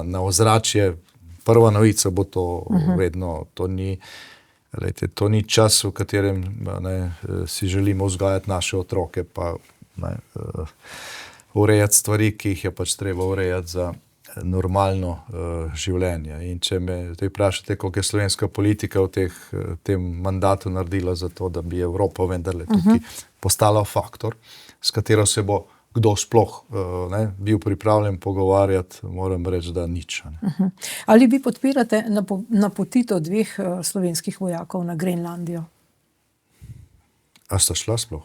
na ozračje. Prva novica bo to vedno, to ni čas, v katerem si želimo vzgajati naše otroke, pa urejati stvari, ki jih je pač treba urejati za normalno življenje. In če me vprašate, koliko je slovenska politika v tem mandatu naredila za to, da bi Evropa vendarle tukaj postala faktor, s katero se bo kdo sploh bil pripravljen pogovarjati, moram reči, da nič. Ali vi podpirate napotitev 2 slovenskih vojakov na Grenlandijo? A sta šla sploh?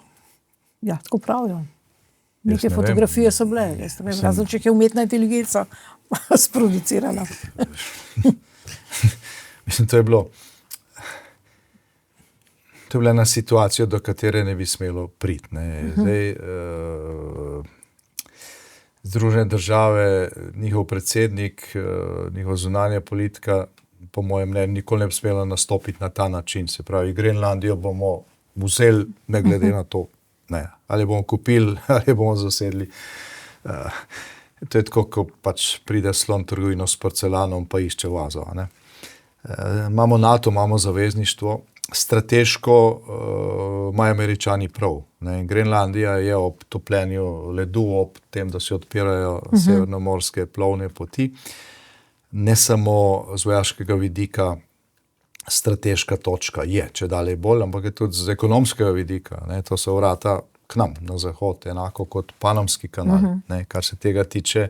Ja, tako pravijo. Neke fotografije so bile, razen če je umetna inteligenca sproducirala. Mislim, to je bila ena situacija, do katere ne bi smelo priti. Zdaj, Združene države, njihov predsednik, njihova zunanja politika, po mojem mnenju, nikoli ne bi smela nastopiti na ta način. Se pravi, Grenlandijo bomo vzeli, ne glede na to, ali bomo kupili, ali bomo zasedli. To je tako, ko pač pride slon trgovino s porcelanom, pa išče vazo. Imamo NATO, imamo zavezništvo, strateško imajo Američani prav. Grenlandija je ob topljenju ledu, ob tem, da se odpirajo severnomorske plovne poti, ne samo z vojaškega vidika strateška točka je, če dalje bolj, ampak je tudi z ekonomskega vidika. To so vrata k nam, na zahod, enako kot Panamski kanal. Kar se tega tiče,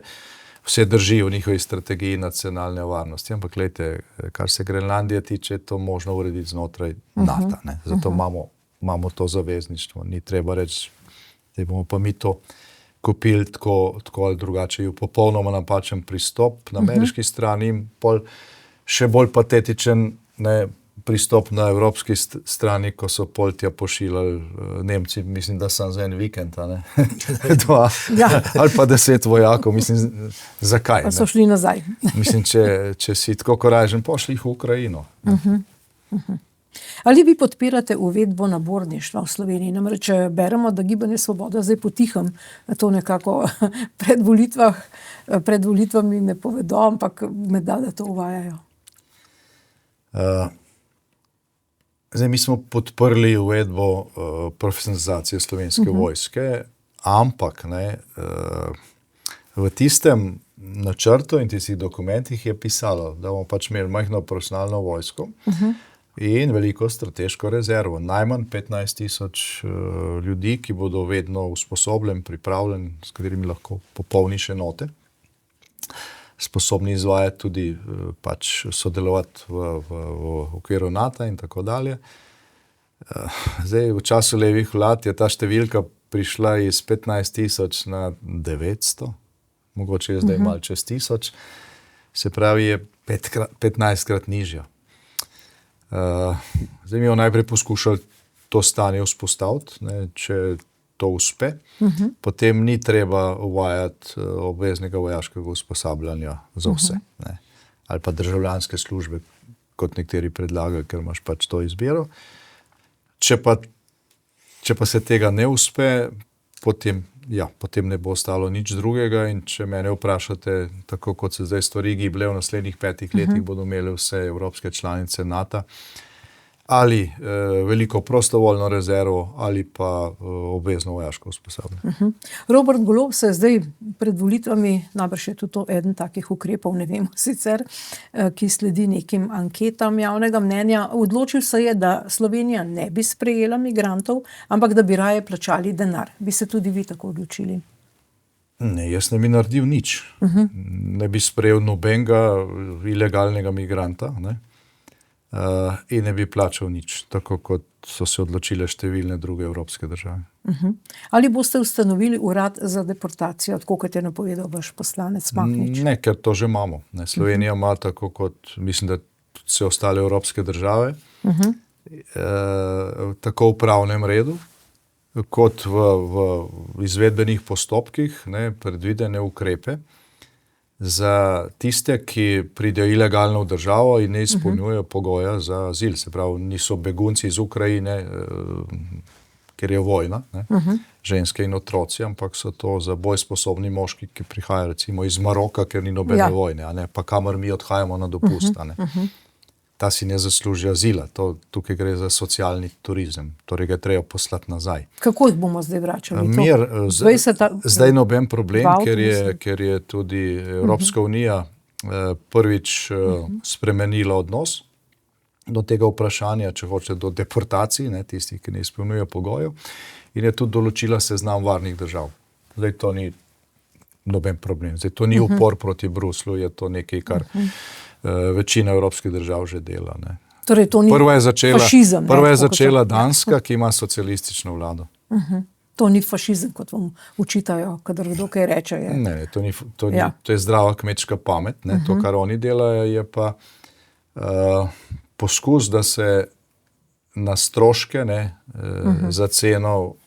vse drži v njihovi strategiji nacionalne varnosti. Ampak gledajte, kar se Grenlandije tiče, to možno urediti znotraj NATO. Zato imamo to zavezništvo. Ni treba reči, da bomo pa mi to kupili tako ali drugače. Je popolnoma napačen pristop na ameriški strani, še bolj patetičen pristop na evropski strani, ko so pol tja pošiljali Nemci, mislim, da sam za en vikend, dva, ali pa 10 vojakov, mislim, zakaj? Pa so šli nazaj. Mislim, če si tako koražen, pošli jih v Ukrajino. Ali vi podpirate uvedbo naborništva v Sloveniji? Namreč beremo, da Gibanje Svoboda zdaj potihem to nekako pred volitvami ne povedo, ampak da to uvajajo. Zdaj, mi smo podprli uvedbo profesionalizacije slovenske vojske, ampak v tistem načrtu in tistih dokumentih je pisalo, da bomo pač imeli majhno profesionalno vojsko in veliko strateško rezervo. Najmanj 15,000 ljudi, ki bodo vedno usposobljeni, pripravljeni, s katerimi lahko popolniš enote, sposobni izvajati tudi pač sodelovati v okviru NATO in tako dalje. Zdaj, v času levih vlad je ta številka prišla iz 15.000 na 900, mogoče je zdaj malo čez 1000, se pravi, je 15krat nižja. Zdaj mi jo najprej poskušali to stanje vzpostaviti, ne, če to uspe, potem ni treba uvajati obveznega vojaškega usposabljanja za vse, ne, ali pa državljanske službe, kot nekateri predlagajo, ker imaš pač to izbiro. Če pa se tega ne uspe, potem ne bo ostalo nič drugega in če mene vprašate, tako kot se zdaj stvari giblje, v naslednjih 5 letih bodo imeli vse evropske članice NATO ali veliko prostovoljno rezervo ali pa obvezno vojaško usposabljanje. Robert Golob se je zdaj pred volitvami, najbrž je tudi to eden takih ukrepov, ne vem sicer, ki sledi nekim anketam javnega mnenja, odločil se je, da Slovenija ne bi sprejela migrantov, ampak da bi raje plačali denar. Bi se tudi vi tako odločili? Ne, jaz ne bi naredil nič. Ne bi sprejel nobenega ilegalnega migranta, ne? In ne bi plačal nič, tako kot so se odločile številne druge evropske države. Ali boste ustanovili urad za deportacijo, tako kot je napovedal vaš poslanec Mahnič? Ne, ker to že imamo. Ne. Slovenija ima tako kot, mislim, da tudi vse ostale evropske države, tako v pravnem redu, kot v izvedbenih postopkih, ne, predvidene ukrepe za tiste, ki pridejo ilegalno v državo in ne izpolnjujejo pogoja za azil. Se pravi, niso begunci iz Ukrajine, ker je vojna, ne, ženske in otroci, ampak so to za boj sposobni moški, ki prihajajo recimo iz Maroka, ker ni nobene vojne, a ne, pa kamor mi odhajamo na dopust. A ne. Ta si ne zasluži azila. Tukaj gre za socialni turizem, torej ga je treba poslati nazaj. Kako jih bomo zdaj vračali? Zdaj noben problem, ker je tudi Evropska unija prvič spremenila odnos do tega vprašanja, če hoče do deportacij, ne, tistih, ki ne izpolnjujejo pogojev, in je tudi določila seznam varnih držav. Zdaj to ni noben problem. Zdaj to ni upor proti Bruslu, je to nekaj, kar večina evropskih držav že dela. Ne. Torej to ni fašizem. Prva je začela Danska, ki ima socialistično vlado. To ni fašizem, kot vam učitajo, kadar kdo kaj reče. Ne, to je zdrava kmečka pamet. Ne. To, kar oni delajo, je pa poskus, da se na stroške, ne, za ceno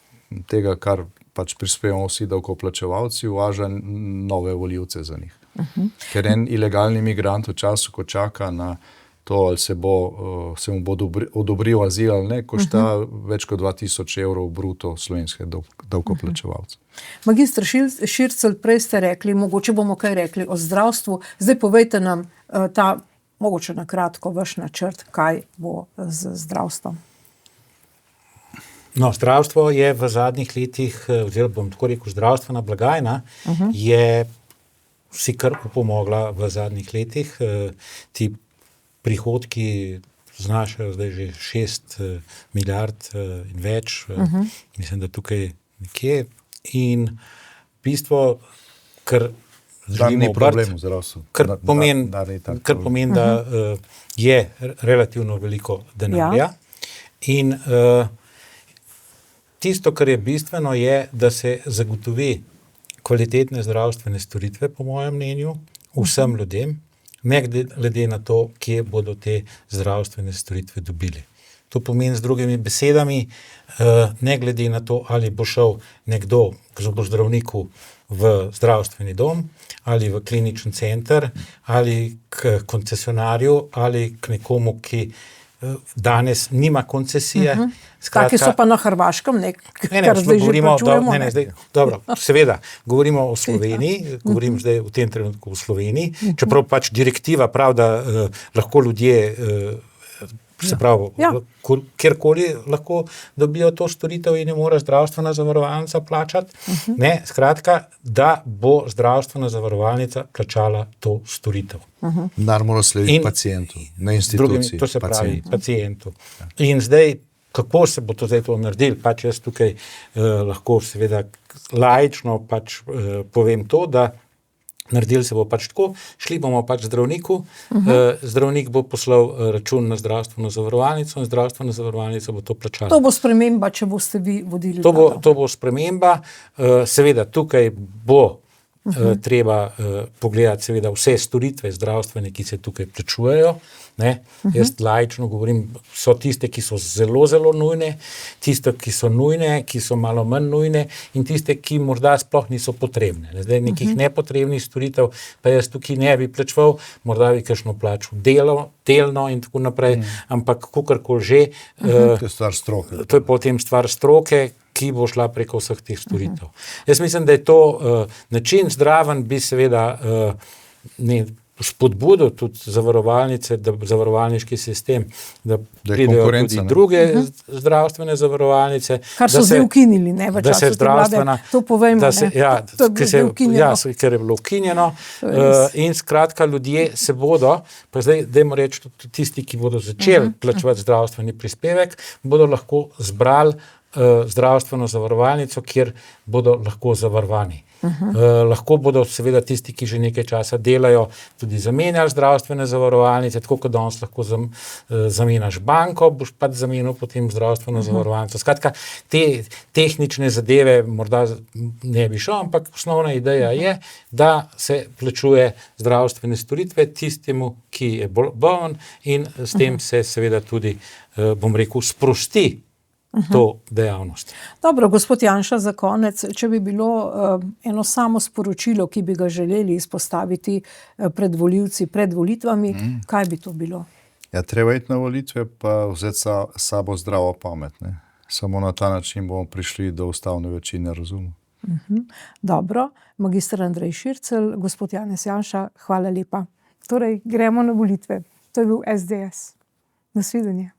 tega, kar pač prispevamo vsi davkoplačevalci, uvaža nove volivce za njih. Ker en ilegalni migrant v času, ko čaka na to, ali se mu bo odobril azil ali ne, košta več kot 2000 evrov bruto slovenske davkoplačevalce. Magister Šircelj, prej ste rekli, mogoče bomo kaj rekli o zdravstvu. Zdaj povejte nam mogoče na kratko vaš načrt, kaj bo z zdravstvom. No, zdravstvo je v zadnjih letih, oziroma bom tako rekel, zdravstvena blagajna je si kar upomogla v zadnjih letih. Ti prihodki znašajo zdaj že 6 milijard in več, mislim, da tukaj nekje. In bistvo, kar želimo obrati, kar pomeni, da je relativno veliko denarja. In tisto, kar je bistveno, je, da se zagotovi kvalitetne zdravstvene storitve, po mojem mnenju, vsem ljudem, ne glede na to, kje bodo te zdravstvene storitve dobili. To pomeni z drugimi besedami, ne glede na to, ali bo šel nekdo k zobozdravniku v zdravstveni dom, ali v klinični center, ali k koncesionarju, ali k nekomu, ki danes nima koncesije. Taki so pa na Hrvaškem, kar zdaj že plačujemo. Dobro, seveda, govorimo o Sloveniji, govorim zdaj v tem trenutku o Sloveniji, čeprav pač direktiva pravi, da lahko ljudje, se pravi, kjerkoli lahko dobijo to storitev in ne more zdravstvena zavarovalnica plačati. Ne, skratka, da bo zdravstvena zavarovalnica plačala to storitev. Denar mora slediti pacientu, ne instituciji. To se pravi pacientu. In zdaj, kako se bo to zdaj to naredili? Pač jaz tukaj lahko seveda laično pač povem to, da naredili se bo pač tako, šli bomo pač zdravniku, zdravnik bo poslal račun na zdravstveno zavarovalnico in zdravstvena zavarovalnica bo to plačala. To bo sprememba, če boste vi vodili To vlado. bo sprememba, seveda tukaj bo treba pogledati seveda vse storitve zdravstvene, ki se tukaj plačujejo, ne. Jaz laično govorim, so tiste, ki so zelo, zelo nujne, tiste, ki so nujne, ki so malo manj nujne in tiste, ki morda sploh niso potrebne. Zdaj nekih nepotrebnih storitev pa jaz tukaj ne bi plačeval, morda bi kakšno plačal delno in tako naprej, ampak kakorkoli že, To je stvar stroke. to je potem stvar stroke, ki bo šla preko vseh teh storitev. Jaz mislim, da je to način zdraven, bi seveda spodbudil tudi zavarovalnice, zavarovalniški sistem, da Da je pridejo konkurenca, tudi ne. druge zdravstvene zavarovalnice. Kar so da zdaj ukinili, ne, v da se času te vlade. zdravstvena, To povejmo, da se, ne. ja, To je bilo zdaj ukinjeno. ker je bilo ukinjeno. je res. In skratka, ljudje se bodo, pa zdaj dajmo reči, tudi tisti, ki bodo začeli plačevati zdravstveni prispevek, bodo lahko zbrali zdravstveno zavarovalnico, kjer bodo lahko zavarovani. Lahko bodo seveda tisti, ki že nekaj časa delajo, tudi zamenjali zdravstvene zavarovalnice, tako kot danes lahko zamenjaš banko, boš pač zamenjal potem zdravstveno zavarovalnico. Skratka, te tehnične zadeve morda ne bi šel, ampak osnovna ideja je, da se plačuje zdravstvene storitve tistemu, ki je bolen in s tem se seveda tudi, bom rekel, sprosti to dejavnost. Dobro, gospod Janša, za konec, če bi bilo eno samo sporočilo, ki bi ga želeli izpostaviti pred volivci, pred volitvami, kaj bi to bilo? Ja, treba iti na volitve, pa vzeti s sabo zdravo pamet. Ne. Samo na ta način bomo prišli do ustavne večine razumu. Dobro, magister Andrej Šircelj, gospod Janez Janša, hvala lepa. Torej, gremo na volitve. To je bil SDS. Nasvidenje.